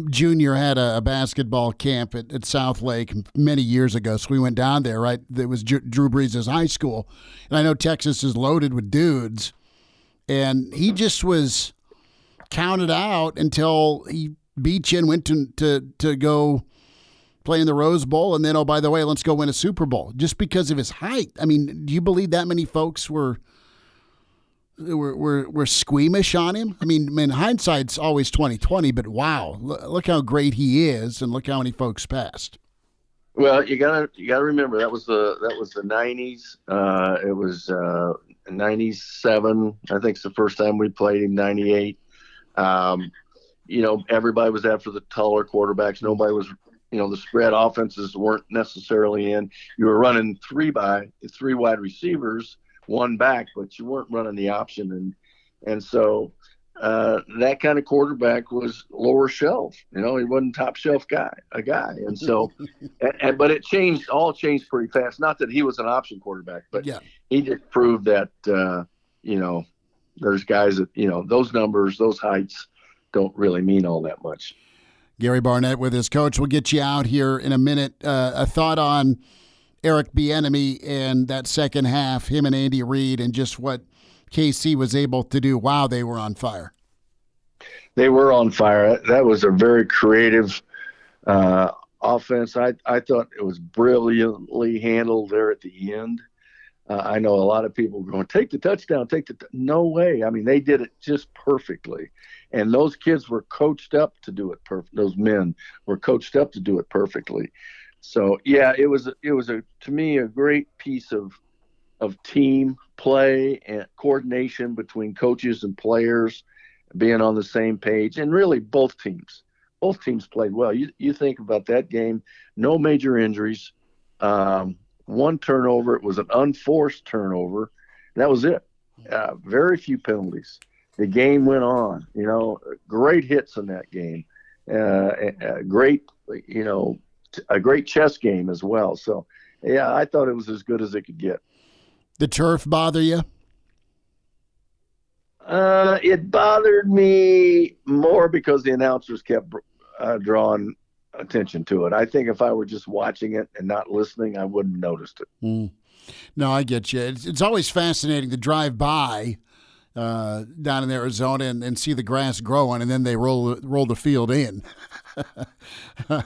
Junior had a basketball camp at South Lake many years ago, so we went down there, right? It was Drew Brees' high school. And I know Texas is loaded with dudes, and he just was counted out until he beat you and went to go play in the Rose Bowl, and then, oh, by the way, let's go win a Super Bowl, just because of his height. I mean, do you believe that many folks were squeamish on him? I mean, hindsight's always 20/20, but wow, look how great he is, and look how many folks passed. Well, you gotta remember that was the 90s. It was 97. I think it's the first time we played him. 98. Everybody was after the taller quarterbacks. Nobody was. The spread offenses weren't necessarily in. You were running three wide receivers, one back, but you weren't running the option, and so that kind of quarterback was lower shelf. He wasn't top shelf guy, and so, but it changed pretty fast. Not that he was an option quarterback, but he just proved that there's guys that those numbers, those heights don't really mean all that much. Gary Barnett with his coach. We'll get you out here in a minute. A thought on Eric Bieniemy and that second half, him and Andy Reid, and just what KC was able to do. Wow, they were on fire. They were on fire. That was a very creative offense. I thought it was brilliantly handled there at the end. I know a lot of people were going, take the touchdown, no way. I mean, they did it just perfectly. And those kids were coached up to do it perfect. Those men were coached up to do it perfectly. So, yeah, it was to me a great piece of team play and coordination between coaches and players being on the same page. And really both teams played well. You think about that game, no major injuries, one turnover. It was an unforced turnover. And that was it. Very few penalties. The game went on, great hits in that game, a great chess game as well. So, yeah, I thought it was as good as it could get. The turf bother you? It bothered me more because the announcers kept drawing attention to it. I think if I were just watching it and not listening, I wouldn't have noticed it. No, I get you. It's always fascinating to drive by down in Arizona and see the grass growing, and then they roll the field in.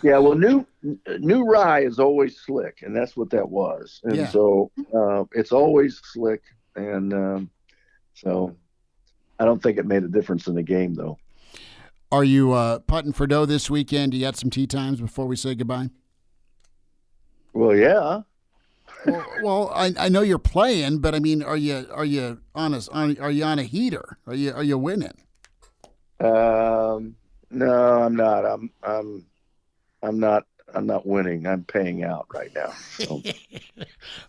Yeah, well, new rye is always slick, and that's what that was. And so it's always slick, and so I don't think it made a difference in the game, though. Are you putting for dough this weekend? You got some tee times before we say goodbye? Well, yeah. Well, I know you're playing, but I mean, are you on a heater? Are you winning? No, I'm not. I'm not winning. I'm paying out right now. So.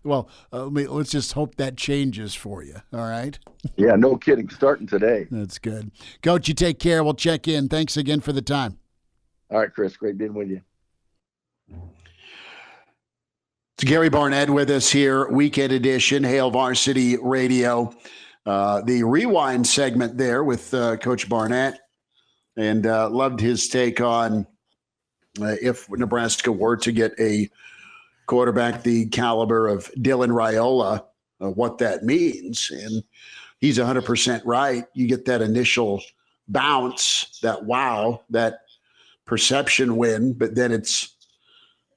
Well, let's just hope that changes for you. All right. Yeah, no kidding. Starting today. That's good, Coach. You take care. We'll check in. Thanks again for the time. All right, Chris. Great being with you. It's Gary Barnett with us here, weekend edition, Hail Varsity Radio. The rewind segment there with Coach Barnett, and loved his take on if Nebraska were to get a quarterback the caliber of Dylan Raiola, what that means. And he's 100% right. You get that initial bounce, that wow, that perception win, but then it's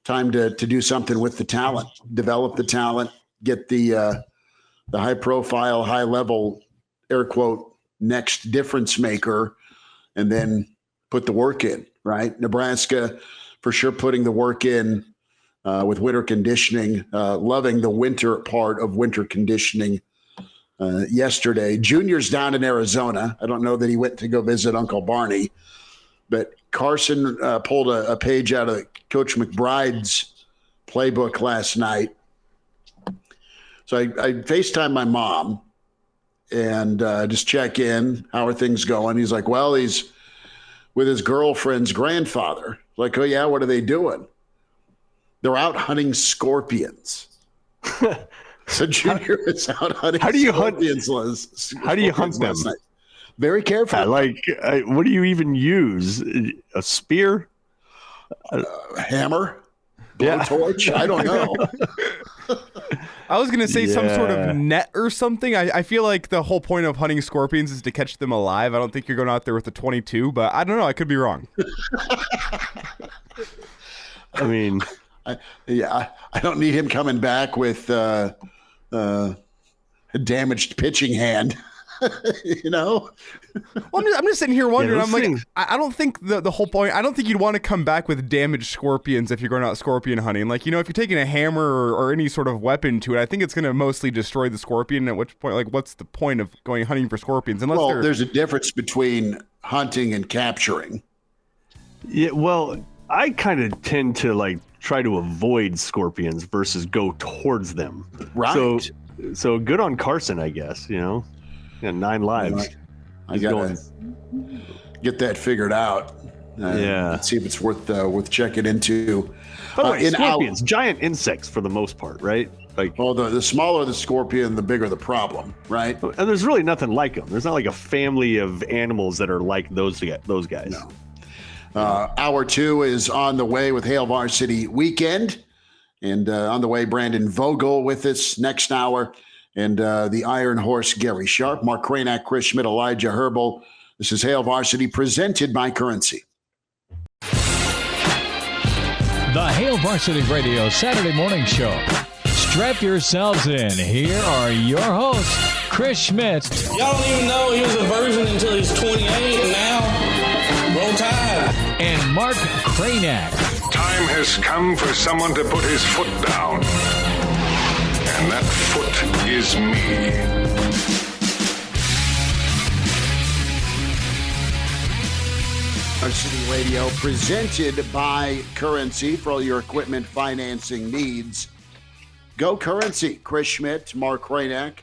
time to do something with the talent, develop the talent, get the high profile, high level, air quote, next difference maker, and then put the work in, right? Nebraska for sure putting the work in with winter conditioning, loving the winter part of winter conditioning yesterday. Junior's down in Arizona. I don't know that he went to go visit Uncle Barney, but Carson pulled a page out of Coach McBride's playbook last night. So I FaceTime my mom and just check in. How are things going? He's like, well, he's with his girlfriend's grandfather. Like, oh, yeah, what are they doing? They're out hunting scorpions. So Junior is out hunting scorpions. How do you hunt them? Very careful. What do you even use? A spear? Hammer? Blowtorch? I don't know. I was going to say some sort of net or something. I feel like the whole point of hunting scorpions is to catch them alive. I don't think you're going out there with a 22, but I don't know. I could be wrong. I mean, I don't need him coming back with a damaged pitching hand. You know? Well, I'm just sitting here wondering. I'm like, I don't think the whole point. I don't think you'd want to come back with damaged scorpions if you're going out scorpion hunting. Like, if you're taking a hammer or any sort of weapon to it, I think it's going to mostly destroy the scorpion. At which point, like, what's the point of going hunting for scorpions? Unless there's a difference between hunting and capturing. Yeah, well, I kind of tend to try to avoid scorpions versus go towards them. Right. So good on Carson, I guess. Yeah, 9 lives. I gotta get that figured out. Let's see if it's worth checking into. By the way, scorpions, giant insects for the most part, right? The smaller the scorpion, the bigger the problem, right? And there's really nothing like them. There's not like a family of animals that are like those guys. No. Hour 2 is on the way with Hail Varsity Weekend. And on the way, Brandon Vogel with us next hour. And the Iron Horse, Gary Sharp, Mark Kraynak, Chris Schmidt, Elijah Herbel. This is Hail Varsity, presented by Currency. The Hail Varsity Radio Saturday morning show. Strap yourselves in. Here are your hosts, Chris Schmidt. Y'all don't even know he was a virgin until he's 28, and now roll tide. And Mark Kraynak. Time has come for someone to put his foot down. And that foot is me. Varsity Radio, presented by Currency for all your equipment financing needs. Go Currency. Chris Schmidt, Mark Kraynak,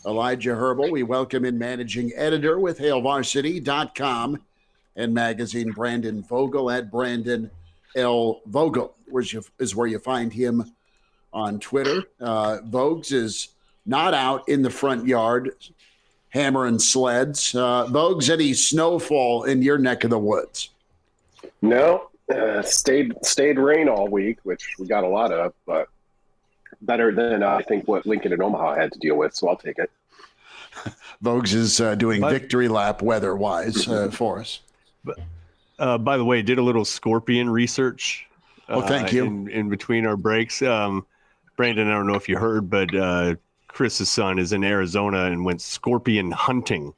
Elijah Herbel. We welcome in managing editor with HailVarsity.com and magazine Brandon Vogel at Brandon L. Vogel, which is where you find him on Twitter. Vogues is not out in the front yard hammering sleds. Vogues, any snowfall in your neck of the woods? No, stayed rain all week, which we got a lot of, but better than I think what Lincoln and Omaha had to deal with, so I'll take it. Vogues is doing victory lap weather-wise for us. By the way, did a little scorpion research. Oh, thank you. In between our breaks. Brandon, I don't know if you heard, but Chris's son is in Arizona and went scorpion hunting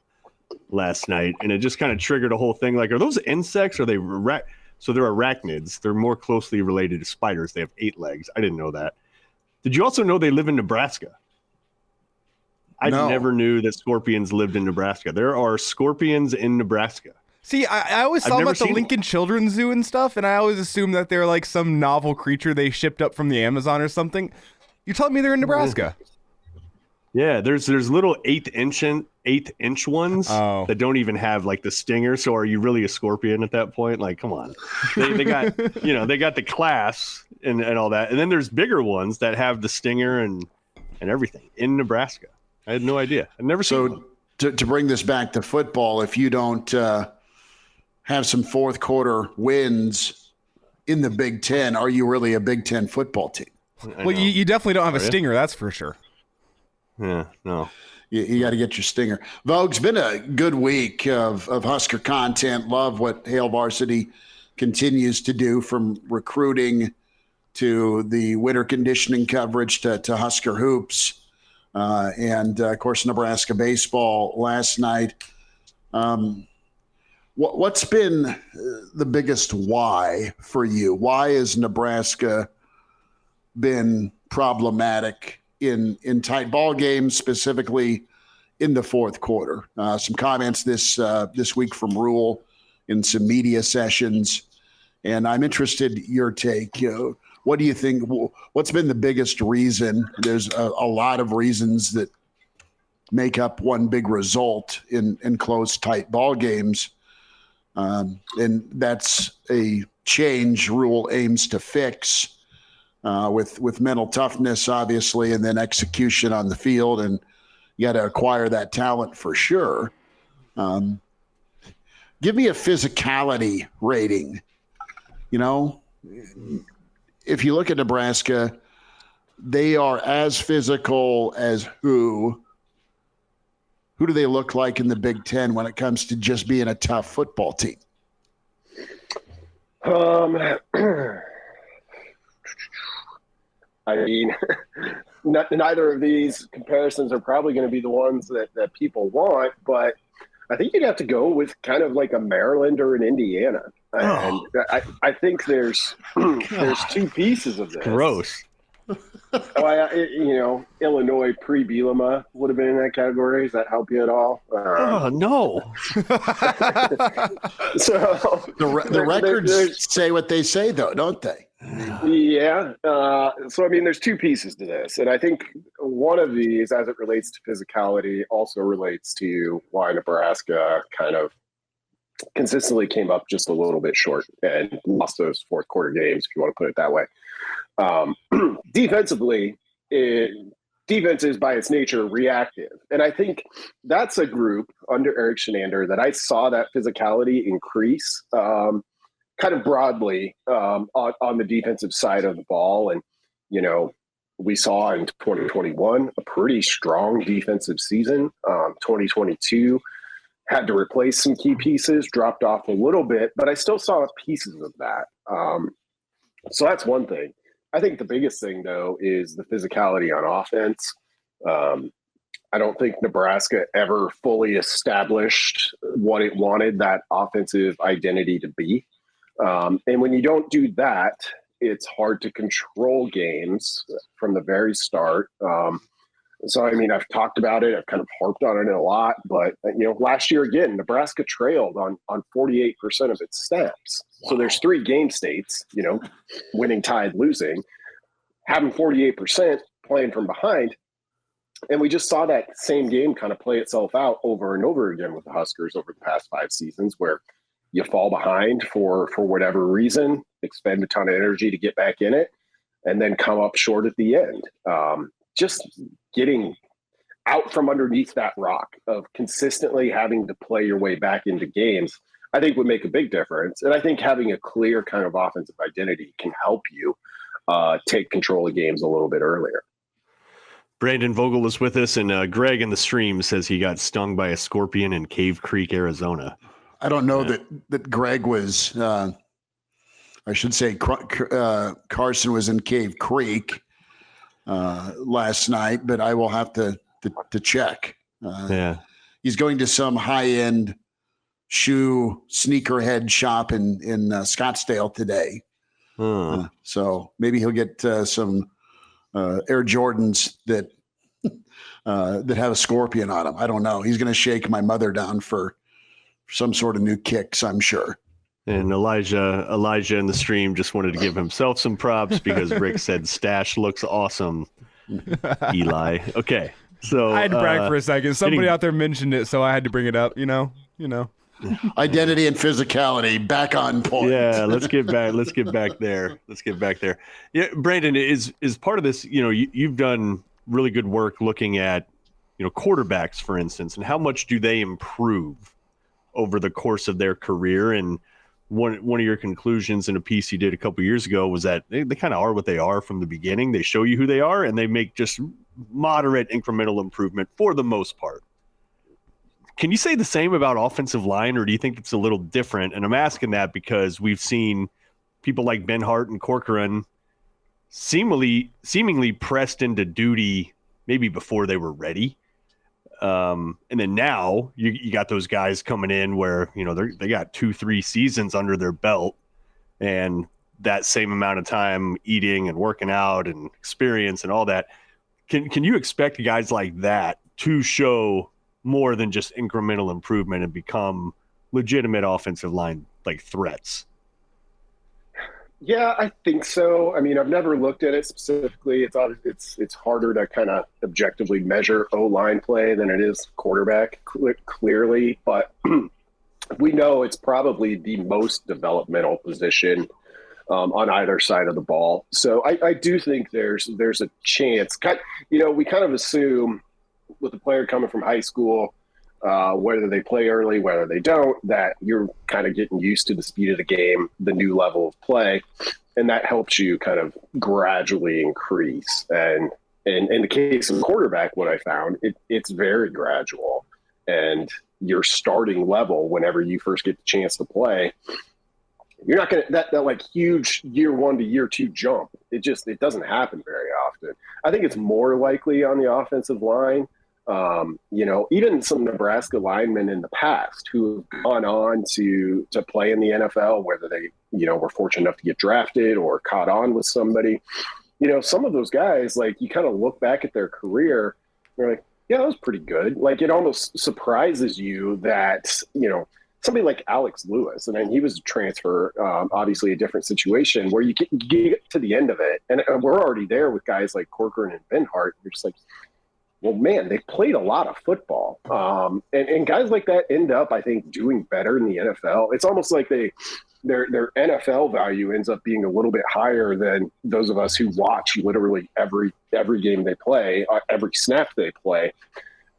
last night. And it just kind of triggered a whole thing. Like, are those insects? Are they so they're arachnids. They're more closely related to spiders. They have 8 legs. I didn't know that. Did you also know they live in Nebraska? I never knew that scorpions lived in Nebraska. There are scorpions in Nebraska. See, I always saw them at the Lincoln Children's Zoo and stuff, and I always assumed that they're like some novel creature they shipped up from the Amazon or something. You're telling me they're in Nebraska? Yeah, there's little eighth inch ones that don't even have like the stinger. So are you really a scorpion at that point? Like, come on. They got they got the class and all that, and then there's bigger ones that have the stinger and everything in Nebraska. I had no idea. I've never seen them. To bring this back to football, if you don't have some fourth quarter wins in the Big Ten, are you really a Big Ten football team? Well, you definitely don't have a stinger, that's for sure. Yeah, no. You got to get your stinger. Vogue's been a good week of Husker content. Love what Hail Varsity continues to do, from recruiting to the winter conditioning coverage to Husker hoops. And, of course, Nebraska baseball last night. What's been the biggest why for you? Why has Nebraska been problematic in tight ball games, specifically in the fourth quarter? Some comments this week from Rule in some media sessions, and I'm interested in your take. What do you think? What's been the biggest reason? There's a lot of reasons that make up one big result in close, tight ball games. And that's a change Rule aims to fix with mental toughness, obviously, and then execution on the field. And you got to acquire that talent for sure. Give me a physicality rating. If you look at Nebraska, they are as physical as who? Who do they look like in the Big Ten when it comes to just being a tough football team? I mean, neither of these comparisons are probably going to be the ones that people want, but I think you'd have to go with kind of like a Maryland or an Indiana. And I think there's 2 pieces of this. Gross. Illinois pre-Bielema would have been in that category. Does that help you at all? No. So the records say what they say, though, don't they? Yeah. So, I mean, there's 2 pieces to this. And I think one of these, as it relates to physicality, also relates to why Nebraska kind of consistently came up just a little bit short and lost those fourth quarter games, if you want to put it that way. Defensively, defense is by its nature reactive. And I think that's a group under Eric Shenander that I saw that physicality increase kind of broadly on the defensive side of the ball. And, we saw in 2021 a pretty strong defensive season. 2022 had to replace some key pieces, dropped off a little bit, but I still saw pieces of that. So that's one thing. I think the biggest thing, though, is the physicality on offense. I don't think Nebraska ever fully established what it wanted that offensive identity to be. And when you don't do that, it's hard to control games from the very start. So, I've talked about it. I've kind of harped on it a lot. But, last year, again, Nebraska trailed on 48% of its snaps. Wow. So there's 3 game states, winning, tied, losing, having 48%, playing from behind. And we just saw that same game kind of play itself out over and over again with the Huskers over the past 5 seasons, where you fall behind for whatever reason, expend a ton of energy to get back in it, and then come up short at the end. Just getting out from underneath that rock of consistently having to play your way back into games, I think would make a big difference. And I think having a clear kind of offensive identity can help you take control of games a little bit earlier. Brandon Vogel is with us, and Greg in the stream says he got stung by a scorpion in Cave Creek, Arizona. I don't know that Greg was, I should say Carson was in Cave Creek last night, but I will have to check. He's going to some high-end shoe sneakerhead shop in Scottsdale today. So maybe he'll get some Air Jordans that have a scorpion on them. I don't know. He's going to shake my mother down for some sort of new kicks, I'm sure. And Elijah in the stream just wanted to give himself some props because Rick said stash looks awesome. Eli. Okay. So I had to brag for a second. Somebody out there mentioned it, so I had to bring it up, you know. Identity and physicality back on point. Yeah, let's get back there. Yeah, Brandon, is part of this, you've done really good work looking at, quarterbacks, for instance, and how much do they improve over the course of their career. And one of your conclusions in a piece you did a couple of years ago was that they kind of are what they are from the beginning. They show you who they are, and they make just moderate incremental improvement for the most part. Can you say the same about offensive line, or do you think it's a little different? And I'm asking that because we've seen people like Ben Hart and Corcoran seemingly pressed into duty maybe before they were ready. And then now you got those guys coming in where, they got 2-3 seasons under their belt, and that same amount of time eating and working out and experience and all that. Can you expect guys like that to show more than just incremental improvement and become legitimate offensive line threats? Yeah, I think so. I've never looked at it specifically. It's harder to kind of objectively measure O-line play than it is quarterback, clearly. But we know it's probably the most developmental position on either side of the ball. So I do think there's a chance. We kind of assume with a player coming from high school, whether they play early, whether they don't, that you're kind of getting used to the speed of the game, the new level of play, and that helps you kind of gradually increase. And in the case of quarterback, what I found, it's very gradual. And your starting level, whenever you first get the chance to play, you're not going to that huge year 1 to year 2 jump. It doesn't happen very often. I think it's more likely on the offensive line. Even some Nebraska linemen in the past who have gone on to play in the NFL, whether they, were fortunate enough to get drafted or caught on with somebody, some of those guys, you kind of look back at their career, you're like, yeah, that was pretty good. It almost surprises you that, somebody like Alex Lewis, and then he was a transfer, obviously a different situation where you get to the end of it. And we're already there with guys like Corcoran and Ben Hart. You're just like, well, man, they played a lot of football. And guys like that end up, I think, doing better in the NFL. It's almost like their NFL value ends up being a little bit higher than those of us who watch literally every game they play, every snap they play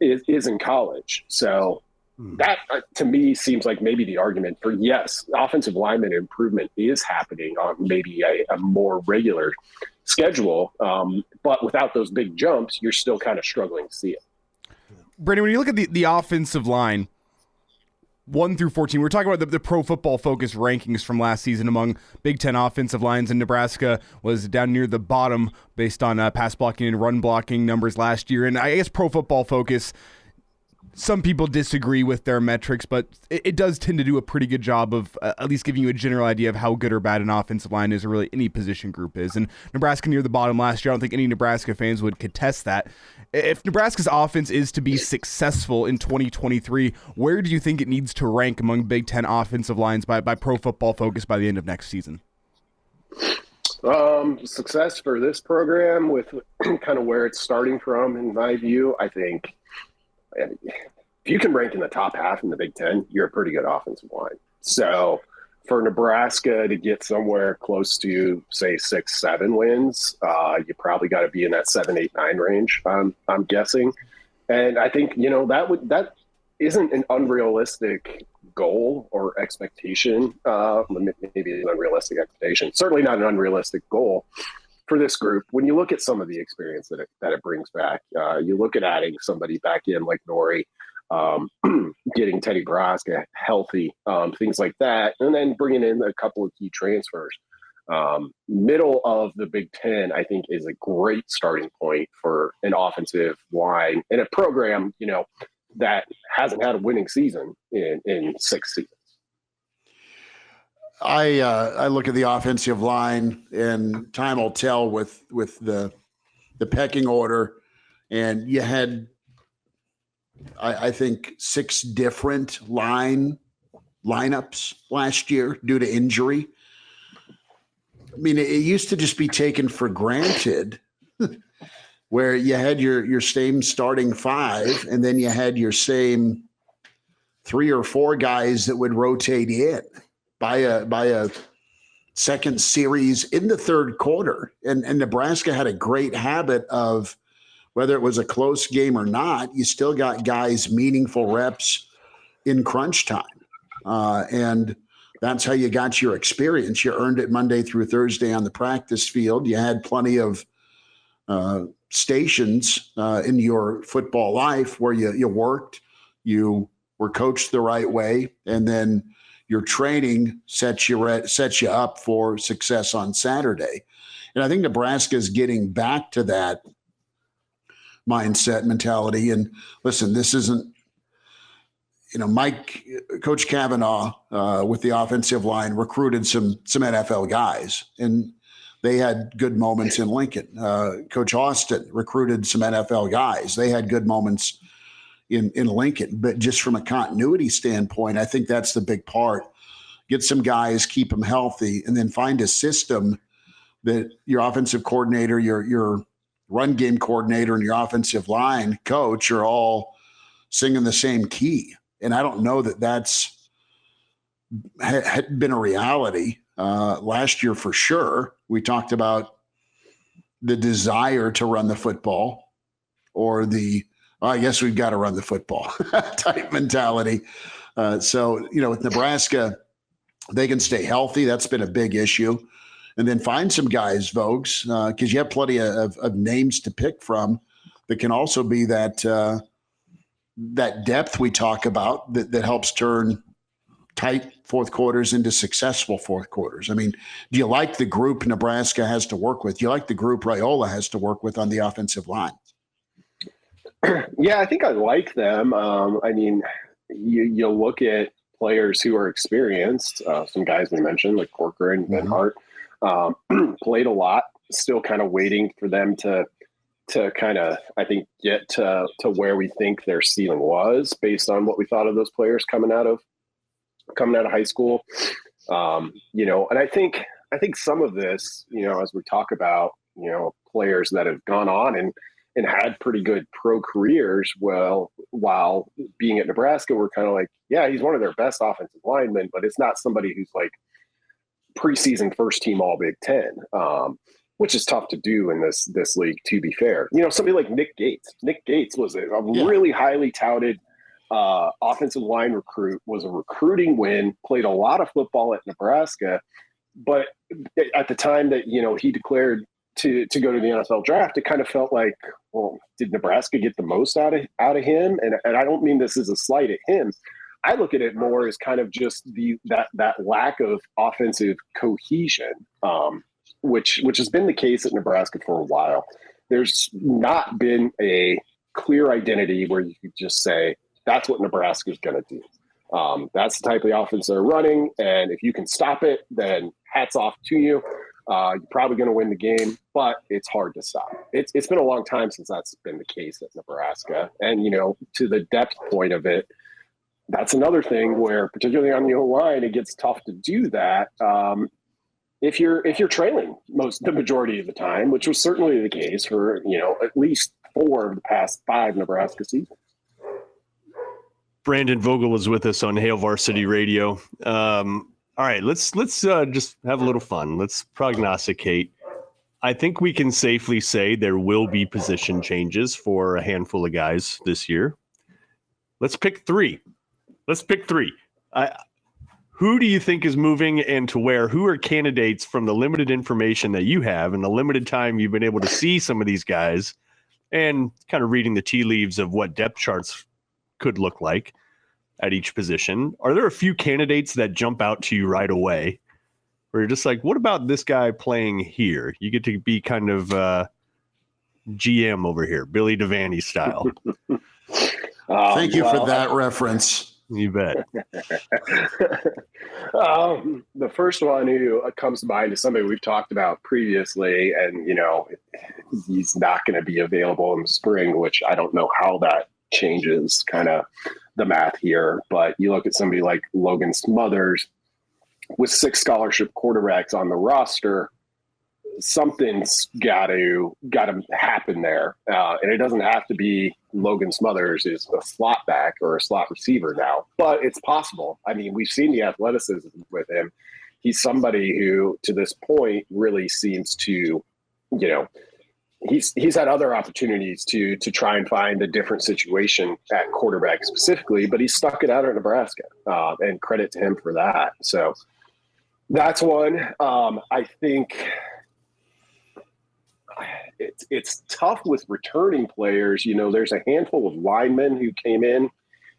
is in college. So That, to me, seems like maybe the argument for, yes, offensive lineman improvement is happening on maybe a more regular schedule. But without those big jumps, you're still kind of struggling to see it. Brandon, when you look at the offensive line, 1 through 14, we're talking about the Pro Football Focus rankings from last season among Big Ten offensive lines, and Nebraska was down near the bottom based on pass blocking and run blocking numbers last year. And I guess Pro Football Focus, some people disagree with their metrics, but it does tend to do a pretty good job of at least giving you a general idea of how good or bad an offensive line is, or really any position group is. And Nebraska near the bottom last year, I don't think any Nebraska fans would contest that. If Nebraska's offense is to be successful in 2023, where do you think it needs to rank among Big Ten offensive lines by Pro Football Focus by the end of next season? Success for this program with kind of where it's starting from, in my view, I think if you can rank in the top half in the Big Ten, you're a pretty good offensive line. So for Nebraska to get somewhere close to, say, 6-7 wins, you probably got to be in that 7, 8, 9 range, I'm guessing. And I think, that isn't an unrealistic goal or expectation. Maybe an unrealistic expectation. Certainly not an unrealistic goal for this group. When you look at some of the experience that it brings back, you look at adding somebody back in like Nori, getting Teddy Braska healthy, things like that, and then bringing in a couple of key transfers. Middle of the Big Ten, I think, is a great starting point for an offensive line and a program, that hasn't had a winning season in 6 seasons. I look at the offensive line, and time will tell with the pecking order. And you had, I think, 6 different lineups last year due to injury. I mean, it used to just be taken for granted where you had your same starting 5, and then you had your same 3 or 4 guys that would rotate in by a second series in the third quarter. And Nebraska had a great habit of, whether it was a close game or not, you still got guys meaningful reps in crunch time. And that's how you got your experience. You earned it Monday through Thursday on the practice field. You had plenty of stations in your football life where you worked, you were coached the right way, and then your training sets you up for success on Saturday. And I think Nebraska is getting back to that mindset, mentality. And listen, this isn't, Coach Kavanaugh with the offensive line recruited some NFL guys, and they had good moments in Lincoln. Coach Austin recruited some NFL guys. They had good moments in Lincoln. But just from a continuity standpoint, I think that's the big part. Get some guys, keep them healthy, and then find a system that your offensive coordinator, your run game coordinator, and your offensive line coach are all singing the same key. And I don't know that that's had been a reality last year for sure. We talked about the desire to run the football, or I guess we've got to run the football type mentality. So, with Nebraska, they can stay healthy. That's been a big issue. And then find some guys, Vogues, because you have plenty of names to pick from that can also be that depth we talk about that helps turn tight fourth quarters into successful fourth quarters. I mean, do you like the group Nebraska has to work with? Do you like the group Raiola has to work with on the offensive line? Yeah, I think I like them. I mean, you look at players who are experienced, some guys we mentioned, like Corcoran and Hart, played a lot, still kind of waiting for them to kind of, I think, get to where we think their ceiling was based on what we thought of those players coming out of high school. And I think some of this, as we talk about, players that have gone on and had pretty good pro careers, well, while being at Nebraska, we're kind of like, yeah, he's one of their best offensive linemen, but it's not somebody who's like preseason first team all Big Ten, which is tough to do in this league, to be fair. Somebody like Nick Gates. Nick Gates was a really highly touted offensive line recruit, was a recruiting win, played a lot of football at Nebraska. But at the time that, he declared to go to the NFL draft, it kind of felt like, well, did Nebraska get the most out of him? And I don't mean this as a slight at him. I look at it more as kind of just that lack of offensive cohesion, which has been the case at Nebraska for a while. There's not been a clear identity where you could just say, that's what Nebraska is going to do. That's the type of offense they're running. And if you can stop it, then hats off to you. You're probably going to win the game, but it's hard to stop. It's been a long time since that's been the case at Nebraska. And, to the depth point of it, that's another thing where, particularly on the O-line, it gets tough to do that. If you're trailing the majority of the time, which was certainly the case for, at least 4 of the past 5 Nebraska seasons. Brandon Vogel was with us on Hail Varsity Radio. All right, let's just have a little fun. Let's prognosticate. I think we can safely say there will be position changes for a handful of guys this year. Let's pick 3. Who do you think is moving and to where? Who are candidates from the limited information that you have and the limited time you've been able to see some of these guys and kind of reading the tea leaves of what depth charts could look like at each position? Are there a few candidates that jump out to you right away where you're just like, what about this guy playing here? You get to be kind of GM over here, Billy Devaney style. Thank you for that reference. You bet. The first one who comes to mind is somebody we've talked about previously, and he's not going to be available in the spring, which I don't know how that changes kind of the math here. But you look at somebody like Logan Smothers with 6 scholarship quarterbacks on the roster. Something's got to happen there, and it doesn't have to be Logan Smothers is a slot back or a slot receiver now, but it's possible. I mean, we've seen the athleticism with him. He's somebody who, to this point, really seems to, he's had other opportunities to try and find a different situation at quarterback specifically, but he's stuck it out at Nebraska, and credit to him for that. So that's one. I think it's tough with returning players. There's a handful of linemen who came in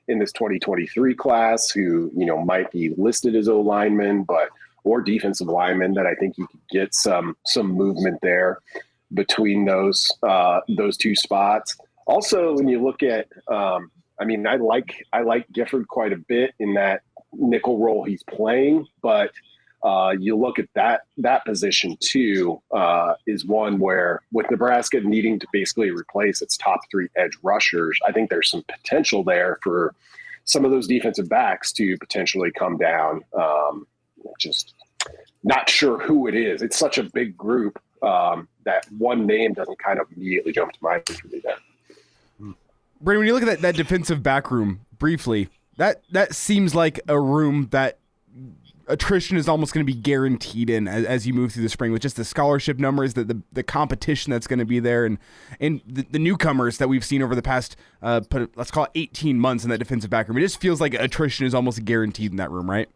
this 2023 class who, might be listed as O-linemen, or defensive linemen that I think you could get some movement there between those 2 spots. Also, when you look at, I like Gifford quite a bit in that nickel role he's playing, but you look at that position too, is one where with Nebraska needing to basically replace its top 3 edge rushers, I think there's some potential there for some of those defensive backs to potentially come down. Just not sure who it is. It's such a big group that one name doesn't kind of immediately jump to mind for me there. Brandon, when you look at that defensive back room briefly, that seems like a room that attrition is almost going to be guaranteed in as you move through the spring with just the scholarship numbers, the competition that's going to be there, and the newcomers that we've seen over the past, let's call it 18 months in that defensive back room. It just feels like attrition is almost guaranteed in that room, right?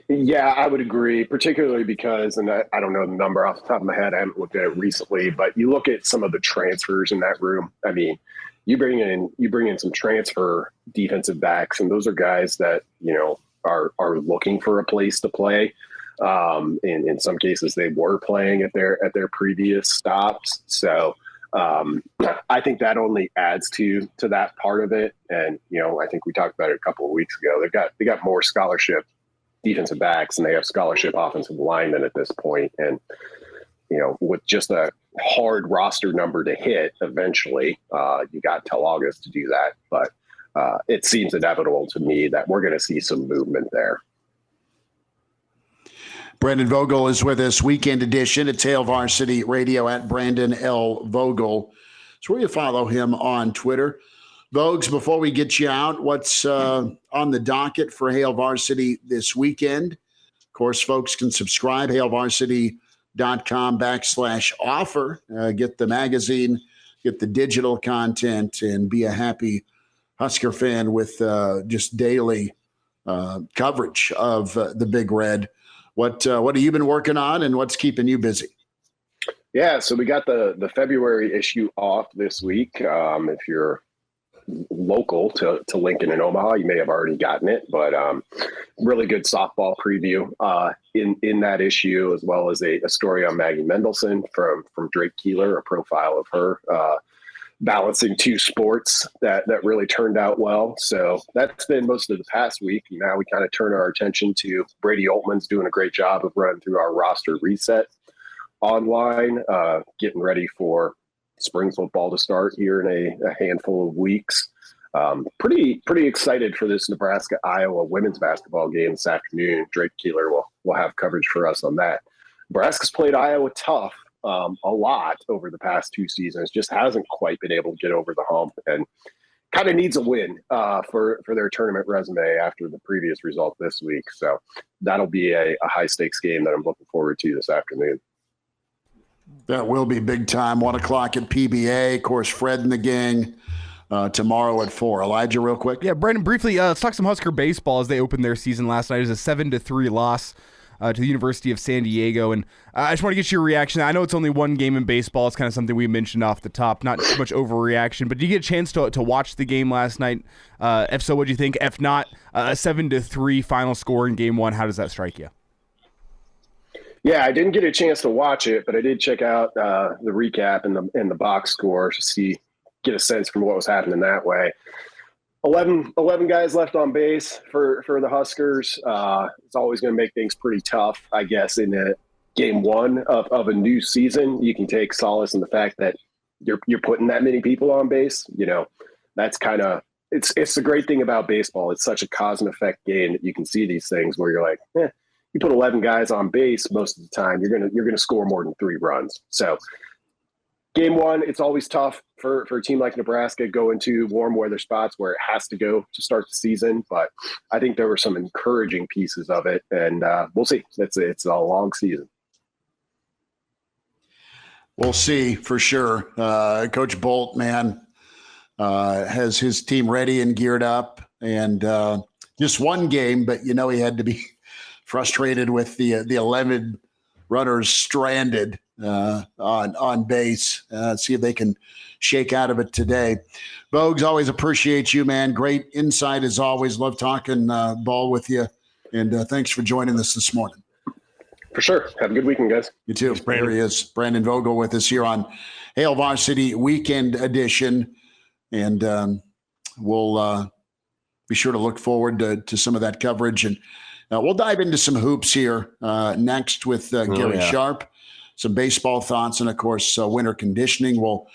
Yeah, I would agree, particularly because, and I don't know the number off the top of my head, I haven't looked at it recently, but you look at some of the transfers in that room. I mean, you bring in some transfer defensive backs, and those are guys that, are looking for a place to play. In some cases, they were playing at their previous stops. So I think that only adds to that part of it. And I think we talked about it a couple of weeks ago. They got more scholarship defensive backs and they have scholarship offensive linemen at this point. And with just a hard roster number to hit, eventually, you got till August to do that. But it seems inevitable to me that we're going to see some movement there. Brandon Vogel is with us, weekend edition at Hail Varsity Radio at Brandon L. Vogel. It's where you follow him on Twitter. Vogues, before we get you out, what's on the docket for Hail Varsity this weekend? Of course, folks can subscribe, hailvarsity.com/offer. Get the magazine, get the digital content, and be a happy Husker fan with just daily coverage of the Big Red. What have you been working on, and what's keeping you busy? Yeah, so we got the February issue off this week. If you're local to Lincoln and Omaha, you may have already gotten it, but really good softball preview in that issue, as well as a story on Maggie Mendelson from Drake Keeler, a profile of her balancing two sports that really turned out well. So that's been most of the past week. Now we kind of turn our attention to Brady Oltman's doing a great job of running through our roster reset online, getting ready for spring football to start here in a handful of weeks. Pretty excited for this Nebraska-Iowa women's basketball game this afternoon. Drake Keeler will have coverage for us on that. Nebraska's played Iowa tough a lot over the past two seasons, just hasn't quite been able to get over the hump, and kind of needs a win for their tournament resume after the previous result this week. So that'll be a high-stakes game that I'm looking forward to this afternoon. That will be big time. 1 o'clock at PBA. Of course, Fred and the gang tomorrow at 4. Elijah, real quick. Yeah, Brandon, briefly, let's talk some Husker baseball as they opened their season last night. It was a 7-3 loss to the University of San Diego. And I just want to get your reaction. I know it's only one game in baseball. It's kind of something we mentioned off the top. Not too much overreaction. But did you get a chance to watch the game last night? If so, what do you think? If not, a 7-3 final score in game one, how does that strike you? Yeah, I didn't get a chance to watch it, but I did check out the recap and the box score to get a sense from what was happening that way. 11 guys left on base for the Huskers. It's always going to make things pretty tough, I guess, in game one of a new season. You can take solace in the fact that you're putting that many people on base. You know, that's kind of it's the great thing about baseball. It's such a cause and effect game that you can see these things where you're like, you put 11 guys on base most of the time, you're gonna score more than 3 runs. So game one, it's always tough for a team like Nebraska going to warm weather spots where it has to go to start the season. But I think there were some encouraging pieces of it, and we'll see. It's a long season. We'll see for sure. Coach Bolt, man, has his team ready and geared up, and just one game, but he had to be frustrated with the 11 runners stranded on base. See if they can shake out of it today. Vogues, always appreciate you, man. Great insight as always. Love talking ball with you. And thanks for joining us this morning. For sure. Have a good weekend, guys. You too. There he is, Brandon Vogel, with us here on Hail Varsity Weekend Edition. And we'll be sure to look forward to some of that coverage. And we'll dive into some hoops here next with Gary Sharp, some baseball thoughts, and, of course, winter conditioning. We'll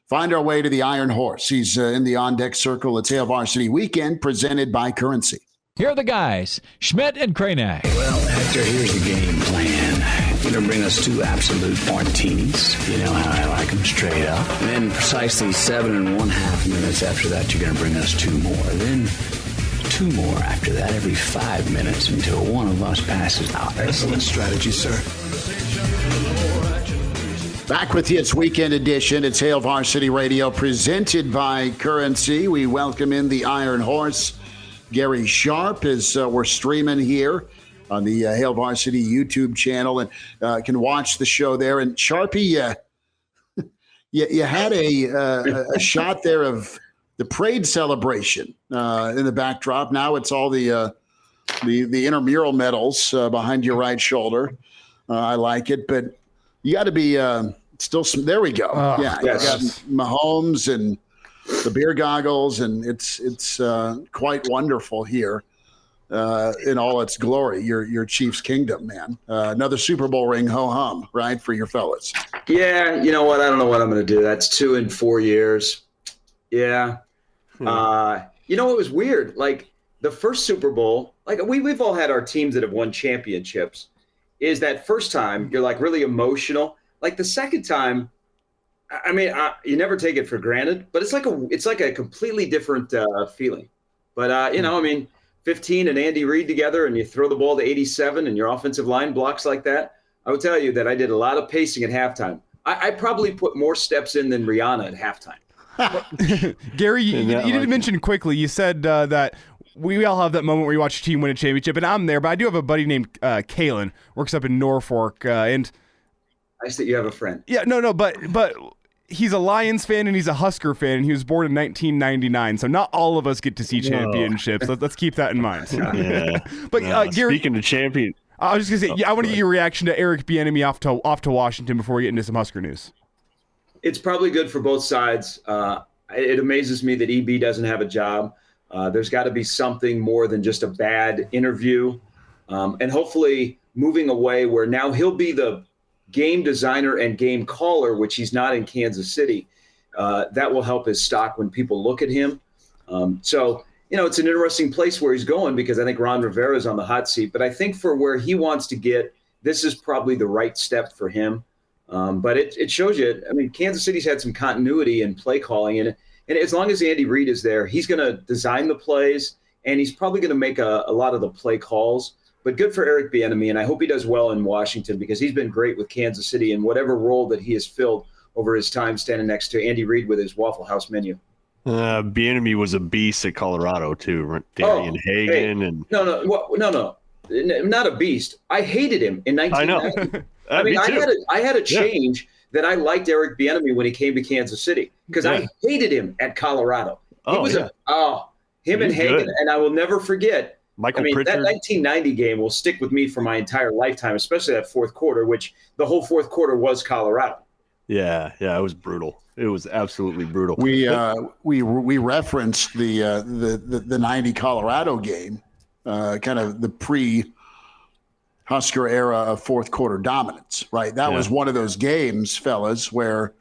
find our way to the Iron Horse. He's in the on-deck circle. It's Hail Varsity Weekend, presented by Currency. Here are the guys, Schmidt and Kraynak. Well, Hector, here's the game plan. You're going to bring us 2 absolute martinis. You know how I like them, straight up. And then precisely 7.5 minutes after that, you're going to bring us 2 more. Then 2 more after that every 5 minutes until one of us passes out. Excellent strategy, sir. Back with you. It's Weekend Edition. It's Hail Varsity Radio, presented by Currency. We welcome in the Iron Horse, Gary Sharp, as we're streaming here on the Hail Varsity YouTube channel, and can watch the show there. And Sharpie, you had a shot there of the parade celebration in the backdrop. Now it's all the intramural medals behind your right shoulder. I like it, but you got to be still some. There we go. Yes. You got Mahomes and the beer goggles, and it's quite wonderful here in all its glory. Your Chiefs kingdom, man. Another Super Bowl ring, ho hum, right, for your fellas. Yeah, you know what? I don't know what I'm going to do. That's 2 in 4 years. Yeah. It was weird. Like the first Super Bowl, like we've all had our teams that have won championships. Is that first time you're like really emotional? Like the second time, I mean, you never take it for granted, but it's like a completely different feeling. But I mean, 15 and Andy Reid together, and you throw the ball to 87, and your offensive line blocks like that. I would tell you that I did a lot of pacing at halftime. I probably put more steps in than Rihanna at halftime. Gary, you didn't mention quickly. You said that we all have that moment where you watch a team win a championship, and I'm there. But I do have a buddy named Kalen, works up in Norfolk, and nice that you have a friend. Yeah, no, but he's a Lions fan and he's a Husker fan, and he was born in 1999. So not all of us get to see championships. Let's keep that in mind. Yeah. But Gary, speaking of champion, I was just gonna say, I want to get your reaction to Eric Bieniemy off to Washington before we get into some Husker news. It's probably good for both sides. It amazes me that EB doesn't have a job. There's got to be something more than just a bad interview. And hopefully moving away where now he'll be the game designer and game caller, which he's not in Kansas City. That will help his stock when people look at him. So, it's an interesting place where he's going because I think Ron Rivera is on the hot seat. But I think for where he wants to get, this is probably the right step for him. But it shows you, Kansas City's had some continuity in play calling. And as long as Andy Reid is there, he's going to design the plays, and he's probably going to make a lot of the play calls. But good for Eric Bieniemy, and I hope he does well in Washington because he's been great with Kansas City in whatever role that he has filled over his time standing next to Andy Reid with his Waffle House menu. Bieniemy was a beast at Colorado too. Darian Hagan and no, not a beast. I hated him in 1990. I had a change that I liked Eric Bieniemy when he came to Kansas City because I hated him at Colorado. Him and Hagan, good. And I will never forget. That 1990 game will stick with me for my entire lifetime, especially that fourth quarter, which the whole fourth quarter was Colorado. Yeah, it was brutal. It was absolutely brutal. We referenced the 90 Colorado game, kind of the pre-Husker era of fourth quarter dominance, right? That was one of those games, fellas, where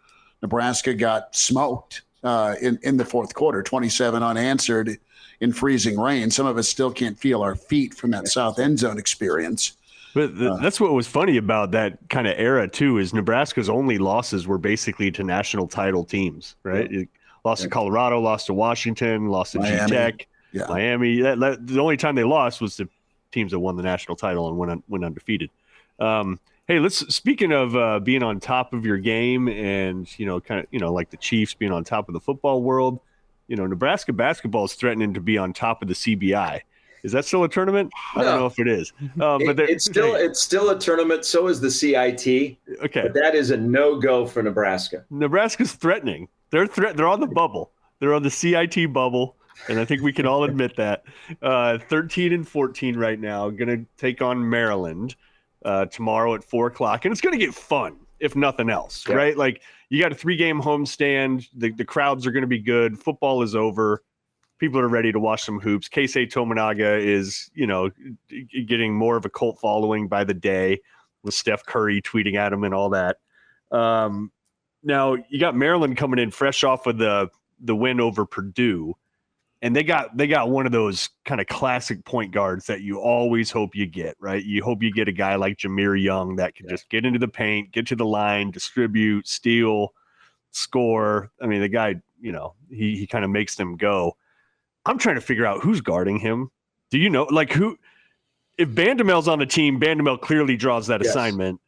Nebraska got smoked in the fourth quarter, 27 unanswered in freezing rain. Some of us still can't feel our feet from that south end zone experience. But that's what was funny about that kind of era too, is Nebraska's only losses were basically to national title teams, right? It lost to Colorado, lost to Washington, lost to G-Tech, Miami. The only time they lost was to teams that won the national title and went undefeated. Hey, speaking of being on top of your game and, like the Chiefs being on top of the football world, Nebraska basketball is threatening to be on top of the CBI. Is that still a tournament? No. I don't know if it is. But it's still a tournament. So is the CIT. Okay. But that is a no-go for Nebraska. Nebraska's threatening. They're on the bubble. They're on the CIT bubble. And I think we can all admit that. 13-14 right now. Going to take on Maryland tomorrow at 4:00. And it's going to get fun, if nothing else, right? Like, you got a 3-game homestand. The crowds are going to be good. Football is over. People are ready to watch some hoops. Keisei Tominaga is, getting more of a cult following by the day with Steph Curry tweeting at him and all that. Now you got Maryland coming in fresh off of the win over Purdue, and they got one of those kind of classic point guards that you always hope you get, right? You hope you get a guy like Jameer Young that can just get into the paint, get to the line, distribute, steal, score. The guy, he kind of makes them go. I'm trying to figure out who's guarding him. Do you know, who? If Bandomel's on the team, Bandamel clearly draws that assignment.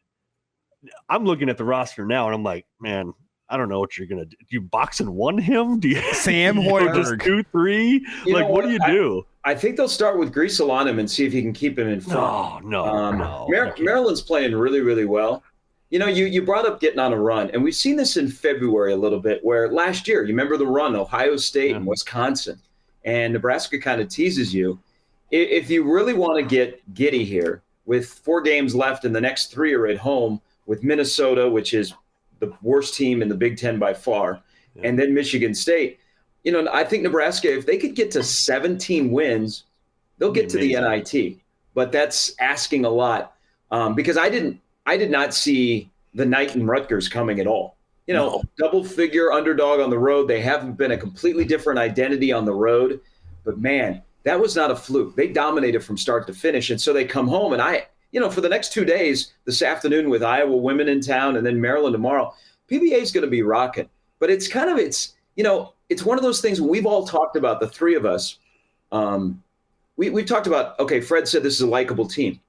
I'm looking at the roster now, and I'm like, man, I don't know what you're gonna do. Do you box and one him? Do you Sam Hoiberg just 2-3? What do you do? I think they'll start with Greasel on him and see if he can keep him in front. No. Maryland's playing really, really well. You brought up getting on a run, and we've seen this in February a little bit. Where last year, you remember the run, Ohio State and Wisconsin. And Nebraska kind of teases you. If you really want to get giddy here, with 4 games left and the next 3 are at home with Minnesota, which is the worst team in the Big Ten by far, and then Michigan State, I think Nebraska, if they could get to 17 wins, they'll get to the NIT. But that's asking a lot because I did not see the Knight and Rutgers coming at all. Double-figure underdog on the road. They haven't been a completely different identity on the road. But, man, that was not a fluke. They dominated from start to finish. And so they come home. And for the next 2 days, this afternoon with Iowa women in town and then Maryland tomorrow, PBA is going to be rocking. But it's one of those things we've all talked about, the three of us. We've talked about, okay, Fred said this is a likable team.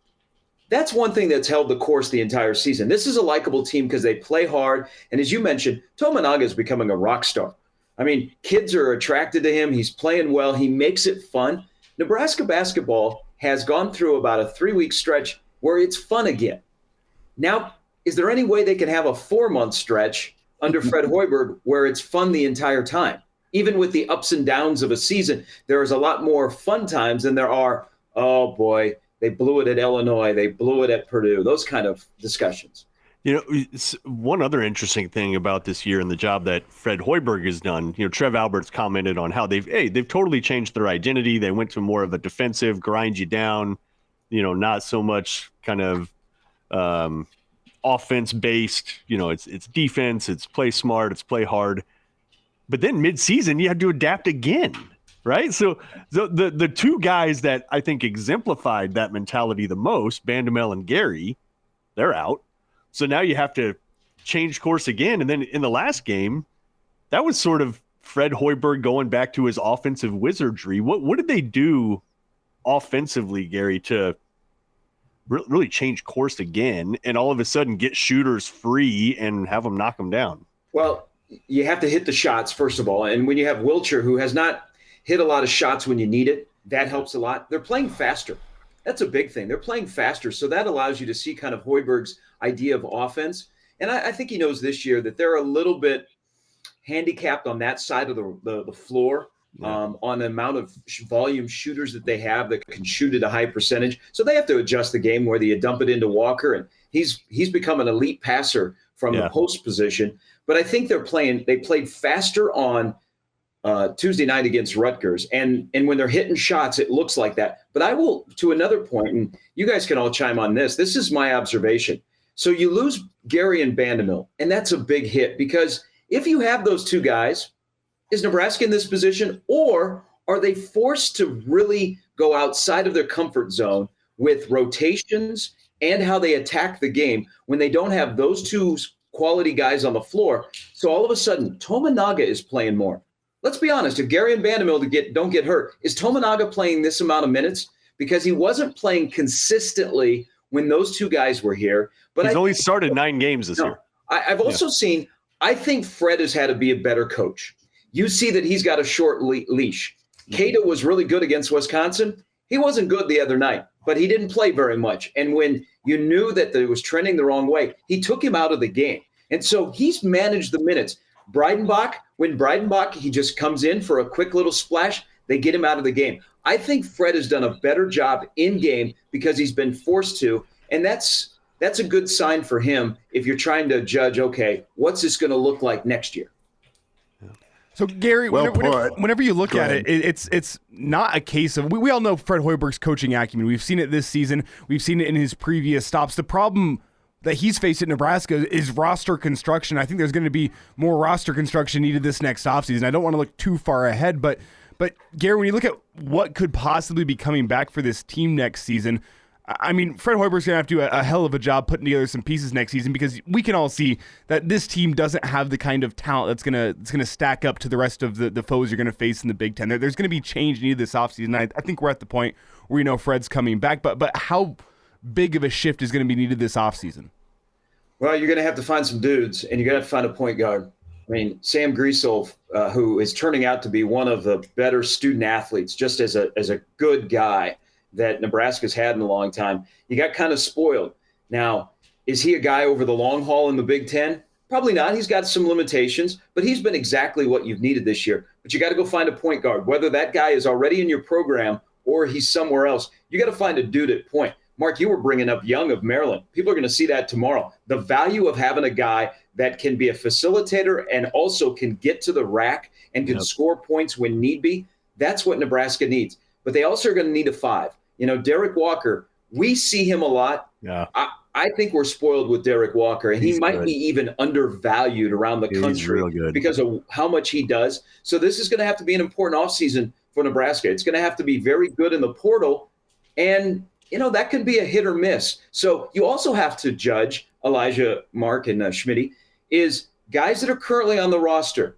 That's one thing that's held the course the entire season. This is a likable team because they play hard. And as you mentioned, Tominaga is becoming a rock star. I mean, kids are attracted to him. He's playing well. He makes it fun. Nebraska basketball has gone through about a 3-week stretch where it's fun again. Now, is there any way they can have a 4-month stretch under Fred Hoiberg where it's fun the entire time? Even with the ups and downs of a season, there is a lot more fun times than there are, oh boy, they blew it at Illinois, they blew it at Purdue, those kind of discussions. One other interesting thing about this year and the job that Fred Hoiberg has done, Trev Alberts commented on how they've totally changed their identity. They went to more of a defensive, grind you down, not so much kind of offense based. It's defense, it's play smart, it's play hard. But then mid-season, you had to adapt again, right? So the two guys that I think exemplified that mentality the most, Bandamel and Gary, they're out. So now you have to change course again. And then in the last game, that was sort of Fred Hoiberg going back to his offensive wizardry. What did they do offensively, Gary, to really change course again and all of a sudden get shooters free and have them knock them down? Well, you have to hit the shots, first of all. And when you have Wilcher, who has not hit a lot of shots when you need it, that helps a lot. They're playing faster. That's a big thing. They're playing faster. So that allows you to see kind of Hoiberg's idea of offense. And I think he knows this year that they're a little bit handicapped on that side of the floor on the amount of volume shooters that they have that can shoot at a high percentage. So they have to adjust the game, whether you dump it into Walker. And he's become an elite passer from the post position. But I think they played faster on Tuesday night against Rutgers. And when they're hitting shots, it looks like that. But I will, to another point, and you guys can all chime on this. This is my observation. So you lose Gary and Bandamel, and that's a big hit because if you have those two guys, is Nebraska in this position, or are they forced to really go outside of their comfort zone with rotations and how they attack the game when they don't have those two quality guys on the floor? So all of a sudden, Tominaga is playing more. Let's be honest. If Gary and Bandamel don't get hurt, is Tominaga playing this amount of minutes? Because he wasn't playing consistently when those two guys were here. But he's only started 9 games this year. I've also seen, I think Fred has had to be a better coach. You see that he's got a short leash. Cato was really good against Wisconsin. He wasn't good the other night, but he didn't play very much. And when you knew that it was trending the wrong way, he took him out of the game. And so he's managed the minutes. When Breidenbach, he just comes in for a quick little splash, they get him out of the game. I think Fred has done a better job in game because he's been forced to, and that's a good sign for him if you're trying to judge, okay, what's this going to look like next year? So, Gary, whenever you look at it, it's not a case of – we all know Fred Hoiberg's coaching acumen. We've seen it this season. We've seen it in his previous stops. The problem that he's faced at Nebraska is roster construction. I think there's going to be more roster construction needed this next offseason. I don't want to look too far ahead, but Gary, when you look at what could possibly be coming back for this team next season, I mean, Fred Hoiberg's going to have to do a hell of a job putting together some pieces next season because we can all see that this team doesn't have the kind of talent that's going to stack up to the rest of the foes you're going to face in the Big Ten. There's going to be change needed this offseason. I think we're at the point where Fred's coming back, but how big of a shift is going to be needed this offseason? Well, you're going to have to find some dudes, and you're going to have to find a point guard. I mean, Sam Griesel, who is turning out to be one of the better student athletes, just as a good guy that Nebraska's had in a long time. You got kind of spoiled. Now, is he a guy over the long haul in the Big Ten? Probably not. He's got some limitations, but he's been exactly what you've needed this year. But you got to go find a point guard, whether that guy is already in your program or he's somewhere else. You got to find a dude at point. Mark, you were bringing up Young of Maryland. People are going to see that tomorrow. The value of having a guy that can be a facilitator and also can get to the rack and can score points when need be, that's what Nebraska needs. But they also are going to need a 5. Derek Walker, we see him a lot. Yeah. I think we're spoiled with Derek Walker, and he might be even undervalued around the country because of how much he does. So this is going to have to be an important offseason for Nebraska. It's going to have to be very good in the portal, and that can be a hit or miss. So you also have to judge, Elijah, Mark, and Schmidt, is guys that are currently on the roster.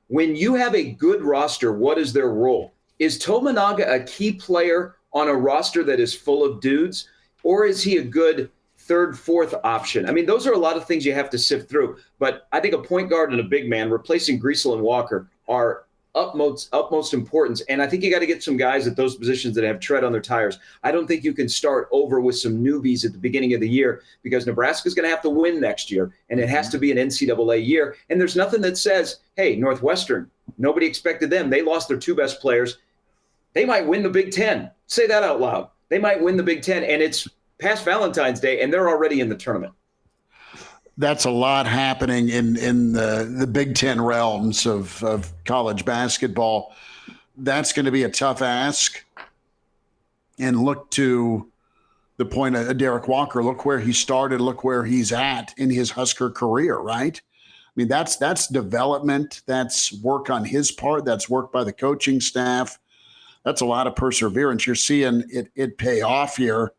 When you have a good roster, what is their role? Is Tominaga a key player on a roster that is full of dudes, or is he a good third, fourth option? I mean, those are a lot of things you have to sift through. But I think a point guard and a big man replacing Griesel and Walker are utmost importance. And I think you got to get some guys at those positions that have tread on their tires. I don't think you can start over with some newbies at the beginning of the year, because Nebraska's going to have to win next year, and it has to be an NCAA year. And there's nothing that says, hey, Northwestern, nobody expected them. They lost their 2 best players. They might win the Big Ten. Say that out loud. They might win the Big Ten, and it's past Valentine's Day, and they're already in the tournament. That's a lot happening in the Big Ten realms of college basketball. That's going to be a tough ask. And look to the point of Derek Walker. Look where he started. Look where he's at in his Husker career, right? I mean, that's development. That's work on his part. That's work by the coaching staff. That's a lot of perseverance. You're seeing it pay off here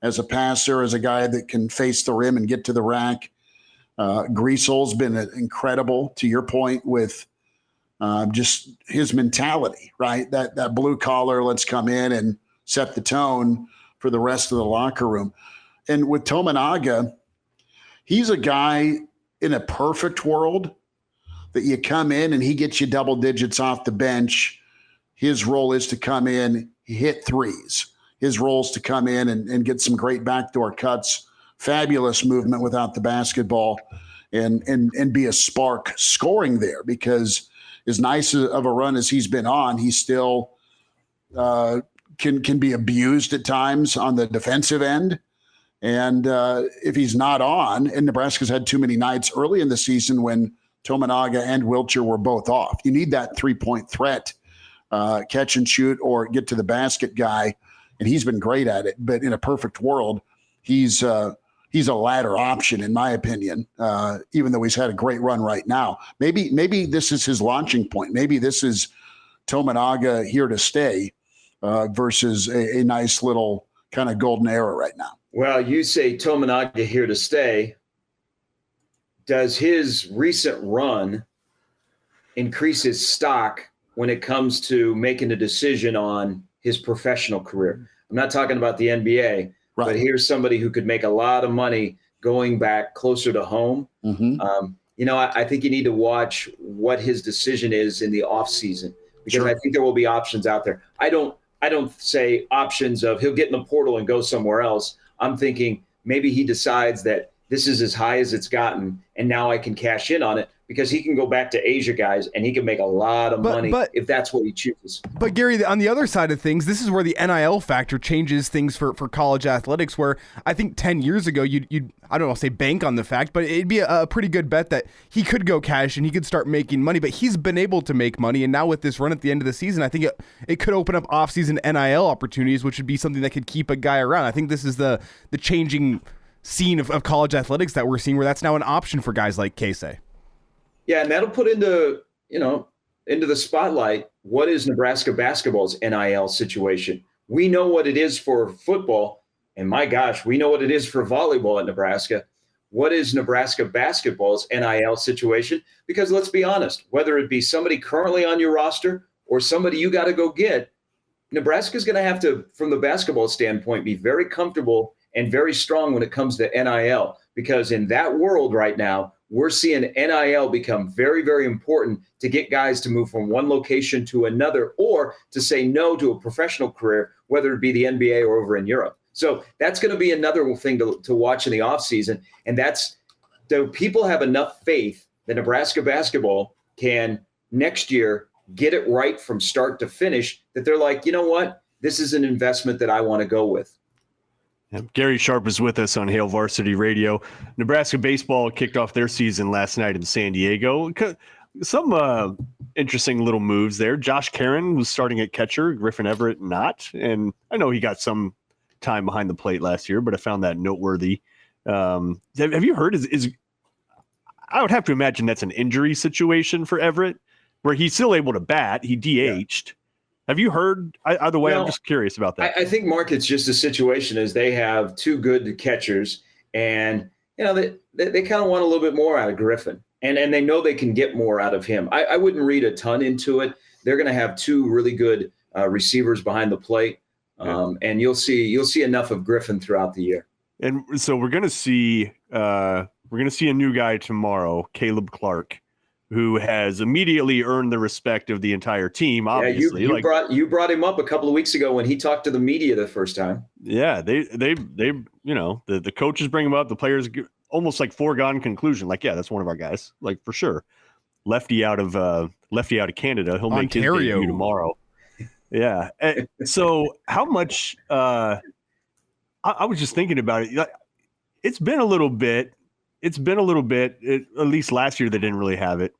as a passer, as a guy that can face the rim and get to the rack. Griesel's been incredible, to your point, with just his mentality, right? That blue collar, let's come in and set the tone for the rest of the locker room. And with Tominaga, he's a guy in a perfect world that you come in and he gets you double digits off the bench. His role is to come in, hit threes. His role is to come in and get some great backdoor cuts. Fabulous movement without the basketball, and be a spark scoring there, because as nice of a run as he's been on, he still can be abused at times on the defensive end. And if he's not on, and Nebraska's had too many nights early in the season when Tominaga and Wiltshire were both off, you need that 3-point threat, catch and shoot or get to the basket guy, and he's been great at it. But in a perfect world, he's a ladder option, in my opinion, even though he's had a great run right now. Maybe this is his launching point. Maybe this is Tominaga here to stay versus a nice little kind of golden era right now. Well, you say Tominaga here to stay. Does his recent run increase his stock when it comes to making a decision on his professional career? I'm not talking about the NBA. Right. But here's somebody who could make a lot of money going back closer to home. Mm-hmm. I think you need to watch what his decision is in the off season, because sure. I think there will be options out there. I don't say options of he'll get in the portal and go somewhere else. I'm thinking maybe he decides that this is as high as it's gotten, and now I can cash in on it, because he can go back to Asia, guys, and he can make a lot of money if that's what he chooses. But Gary, on the other side of things, this is where the NIL factor changes things for college athletics, where I think 10 years ago, you'd I don't know, say bank on the fact, but it'd be a pretty good bet that he could go cash and he could start making money, but he's been able to make money. And now with this run at the end of the season, I think it could open up off-season NIL opportunities, which would be something that could keep a guy around. I think this is the changing scene of college athletics that we're seeing, where that's now an option for guys like Casey. Yeah, and that'll put into the spotlight what is Nebraska basketball's NIL situation. We know what it is for football, and my gosh, we know what it is for volleyball at Nebraska. What is Nebraska basketball's NIL situation? Because let's be honest, whether it be somebody currently on your roster or somebody you got to go get, Nebraska's going to have to, from the basketball standpoint, be very comfortable and very strong when it comes to NIL, because in that world right now, we're seeing NIL become very, very important to get guys to move from one location to another, or to say no to a professional career, whether it be the NBA or over in Europe. So that's going to be another thing to watch in the offseason. And do people have enough faith that Nebraska basketball can next year get it right from start to finish, that they're like, you know what, this is an investment that I want to go with. Gary Sharp is with us on Hail Varsity Radio. Nebraska baseball kicked off their season last night in San Diego. Some interesting little moves there. Josh Caron was starting at catcher, Griffin Everett not. And I know he got some time behind the plate last year, but I found that noteworthy. Have you heard? I would have to imagine that's an injury situation for Everett, where he's still able to bat. He DH'd. Yeah. Have you heard either way? I'm just curious about that. I think, Mark, it's just a situation as they have two good catchers, and they kind of want a little bit more out of Griffin, and they know they can get more out of him. I wouldn't read a ton into it. They're going to have two really good receivers behind the plate, and you'll see enough of Griffin throughout the year. And so we're going to see a new guy tomorrow, Caleb Clark, who has immediately earned the respect of the entire team. Obviously, yeah, you brought him up a couple of weeks ago when he talked to the media the first time. Yeah, they the coaches bring him up, the players almost like foregone conclusion. Like, yeah, that's one of our guys, like for sure. Lefty out of Canada, he'll make his debut tomorrow. Yeah. So how much? I was just thinking about it. It's been a little bit. At least last year they didn't really have it.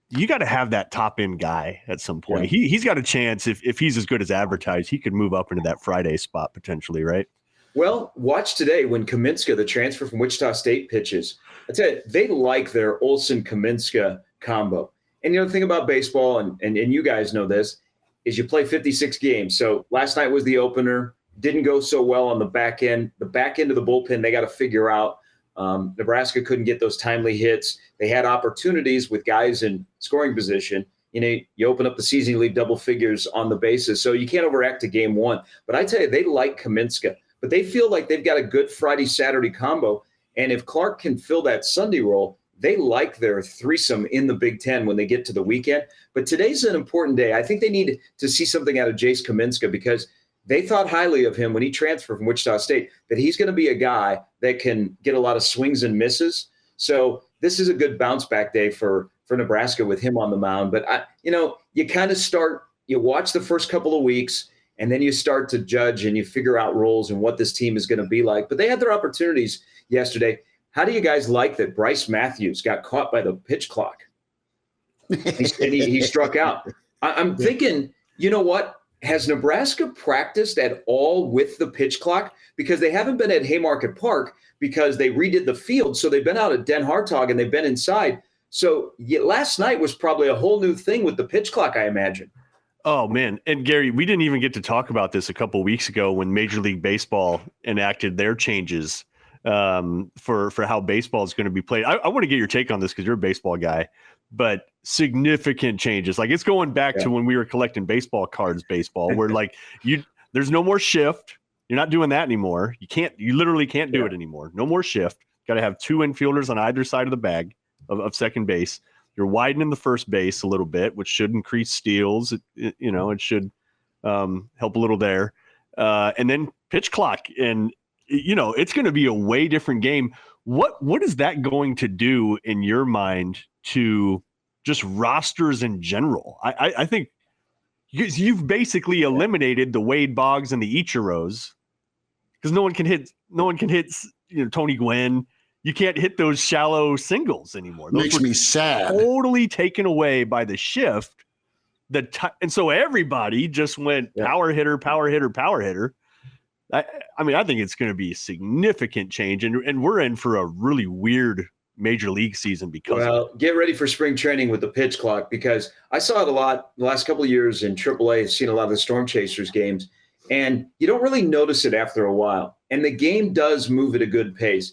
You got to have that top end guy at some point. Yeah. He's got a chance if he's as good as advertised. He could move up into that Friday spot potentially, right? Well, watch today when Kaminska, the transfer from Wichita State, pitches. I tell you, they like their Olsen-Kaminska combo. And the thing about baseball, and you guys know this, is you play 56 games. So last night was the opener. Didn't go so well on the back end. The back end of the bullpen, they got to figure out. Nebraska couldn't get those timely hits. They had opportunities with guys in scoring position. You open up the season, you leave double figures on the bases. So you can't overact to game one. But I tell you, they like Kaminska. But they feel like they've got a good Friday-Saturday combo. And if Clark can fill that Sunday role, they like their threesome in the Big Ten when they get to the weekend. But today's an important day. I think they need to see something out of Jace Kaminska because they thought highly of him when he transferred from Wichita State, that he's going to be a guy that can get a lot of swings and misses. So this is a good bounce-back day for Nebraska with him on the mound. But, you kind of you watch the first couple of weeks, and then you start to judge and you figure out roles and what this team is going to be like. But they had their opportunities yesterday. How do you guys like that Bryce Matthews got caught by the pitch clock? He struck out. I'm thinking, you know what? Has Nebraska practiced at all with the pitch clock? Because they haven't been at Haymarket Park because they redid the field. So they've been out at Den Hartog and they've been inside. So last night was probably a whole new thing with the pitch clock, I imagine. Oh, man. And Gary, we didn't even get to talk about this a couple of weeks ago when Major League Baseball enacted their changes for how baseball is going to be played. I want to get your take on this because you're a baseball guy, but significant changes. Like it's going back to when we were collecting baseball cards, where like there's no more shift. You're not doing that anymore. You literally can't do it anymore. No more shift. Got to have two infielders on either side of the bag of second base. You're widening the first base a little bit, which should increase steals. It should help a little there. And then pitch clock. And, it's going to be a way different game. What is that going to do in your mind to just rosters in general? I think you've basically eliminated the Wade Boggs and the Ichiros because no one can hit Tony Gwynn. You can't hit those shallow singles anymore. Those makes me sad. Totally taken away by the shift. And so everybody just went power hitter. I think it's going to be a significant change, and we're in for a really weird major league season because of it. Get ready for spring training with the pitch clock because I saw it a lot the last couple of years in AAA. I've seen a lot of the Storm Chasers games, and you don't really notice it after a while. And the game does move at a good pace.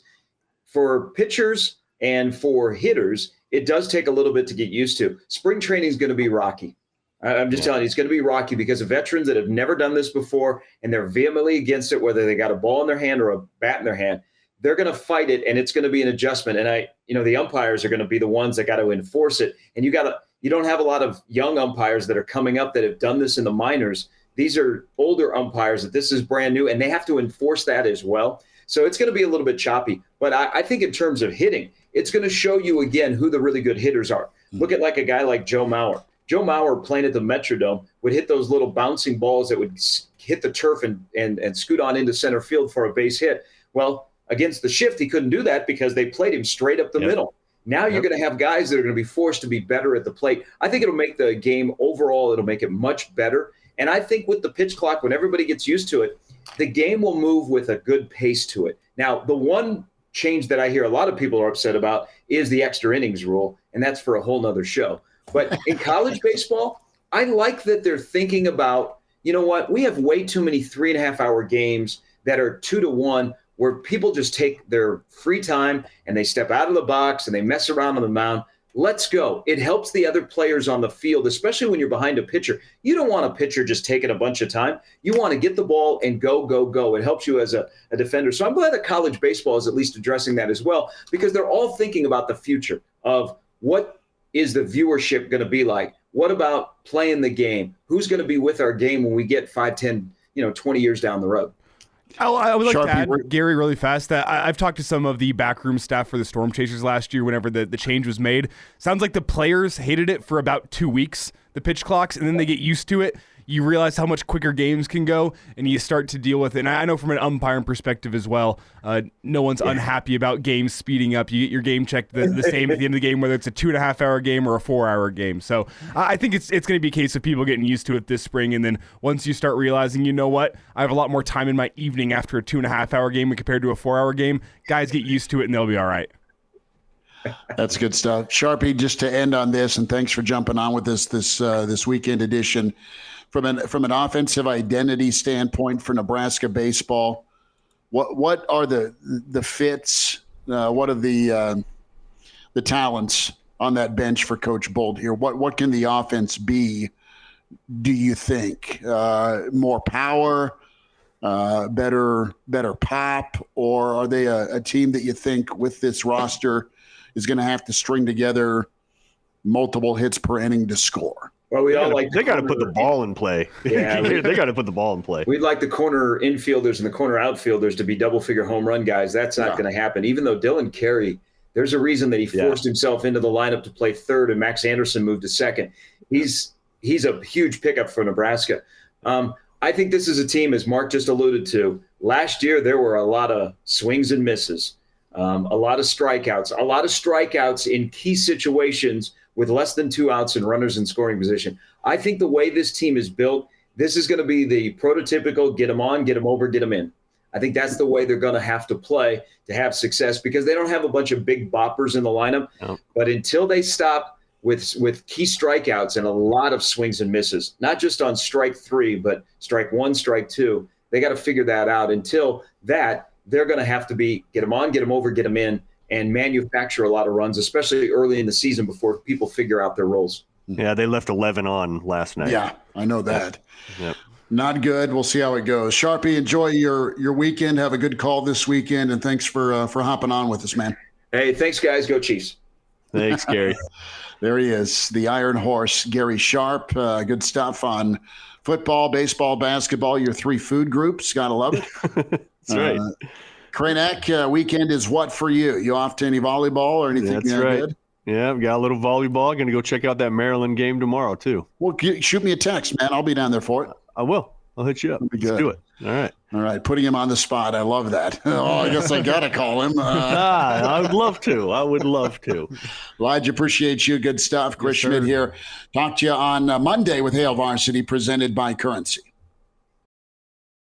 For pitchers and for hitters, it does take a little bit to get used to. Spring training is going to be rocky. I'm just telling you, it's going to be rocky because of veterans that have never done this before and they're vehemently against it, whether they got a ball in their hand or a bat in their hand. They're going to fight it, and it's going to be an adjustment. And the umpires are going to be the ones that got to enforce it. And you don't have a lot of young umpires that are coming up that have done this in the minors. These are older umpires that this is brand new, and they have to enforce that as well. So it's going to be a little bit choppy. But I think in terms of hitting, it's going to show you again who the really good hitters are. Look at like a guy like Joe Mauer. Joe Mauer playing at the Metrodome would hit those little bouncing balls that would hit the turf and scoot on into center field for a base hit. Well, against the shift, he couldn't do that because they played him straight up the middle. Now you're going to have guys that are going to be forced to be better at the plate. I think it'll make the game overall, it'll make it much better. And I think with the pitch clock, when everybody gets used to it, the game will move with a good pace to it. Now, the one change that I hear a lot of people are upset about is the extra innings rule, and that's for a whole nother show. But in college baseball, I like that they're thinking about, you know what, we have way too many 3.5-hour games that are 2-1 where people just take their free time and they step out of the box and they mess around on the mound. Let's go. It helps the other players on the field, especially when you're behind a pitcher. You don't want a pitcher just taking a bunch of time. You want to get the ball and go, go, go. It helps you as a defender. So I'm glad that college baseball is at least addressing that as well, because they're all thinking about the future of what is the viewership going to be like? What about playing the game? Who's going to be with our game when we get 5, 10, 20 years down the road? I would like to add, Gary, really fast, that I've talked to some of the backroom staff for the Storm Chasers last year whenever the change was made. Sounds like the players hated it for about 2 weeks, the pitch clocks, and then they get used to it. You realize how much quicker games can go, and you start to deal with it. And I know from an umpiring perspective as well, no one's unhappy about games speeding up. You get your game checked the same at the end of the game, whether it's a 2.5-hour game or a 4-hour game. So I think it's going to be a case of people getting used to it this spring, and then once you start realizing, you know what, I have a lot more time in my evening after a 2.5-hour game compared to a 4-hour game, guys get used to it, and they'll be all right. That's good stuff. Sharpie, just to end on this, and thanks for jumping on with us this weekend edition. From an offensive identity standpoint for Nebraska baseball, what are the fits? What are the talents on that bench for Coach Bolt here? What can the offense be? Do you think more power, better pop, or are they a team that you think with this roster is going to have to string together multiple hits per inning to score? Well, they got to put the ball in play. Yeah, they got to put the ball in play. We'd like the corner infielders and the corner outfielders to be double-figure home run guys. That's not going to happen. Even though Dylan Carey, there's a reason that he forced himself into the lineup to play third, and Max Anderson moved to second. He's a huge pickup for Nebraska. I think this is a team, as Mark just alluded to. Last year, there were a lot of swings and misses, a lot of strikeouts in key situations with less than 2 outs and runners in scoring position. I think the way this team is built, this is going to be the prototypical get them on, get them over, get them in. I think that's the way they're going to have to play to have success, because they don't have a bunch of big boppers in the lineup. No. But until they stop with key strikeouts and a lot of swings and misses, not just on strike 3, but strike 1, strike 2, they got to figure that out. Until that, they're going to have to be get them on, get them over, get them in, and manufacture a lot of runs, especially early in the season before people figure out their roles. Yeah, they left 11 on last night. Yeah, I know that. Yep. Not good. We'll see how it goes. Sharpie, enjoy your weekend. Have a good call this weekend, and thanks for hopping on with us, man. Hey, thanks, guys. Go Chiefs. Thanks, Gary. There he is, the Iron Horse, Gary Sharp. Good stuff on football, baseball, basketball, your 3 food groups. Got to love it. That's right. Kraynak, weekend is what for you? You off to any volleyball or anything? That's right. Good? Yeah, I've got a little volleyball. Going to go check out that Maryland game tomorrow, too. Well, shoot me a text, man. I'll be down there for it. I will. I'll hit you up. Let's do it. All right. Putting him on the spot. I love that. Oh, I guess I got to call him. I would love to. Elijah, appreciate you. Good stuff. Chris Schmidt here. Talk to you on Monday with Hail Varsity, presented by Currency.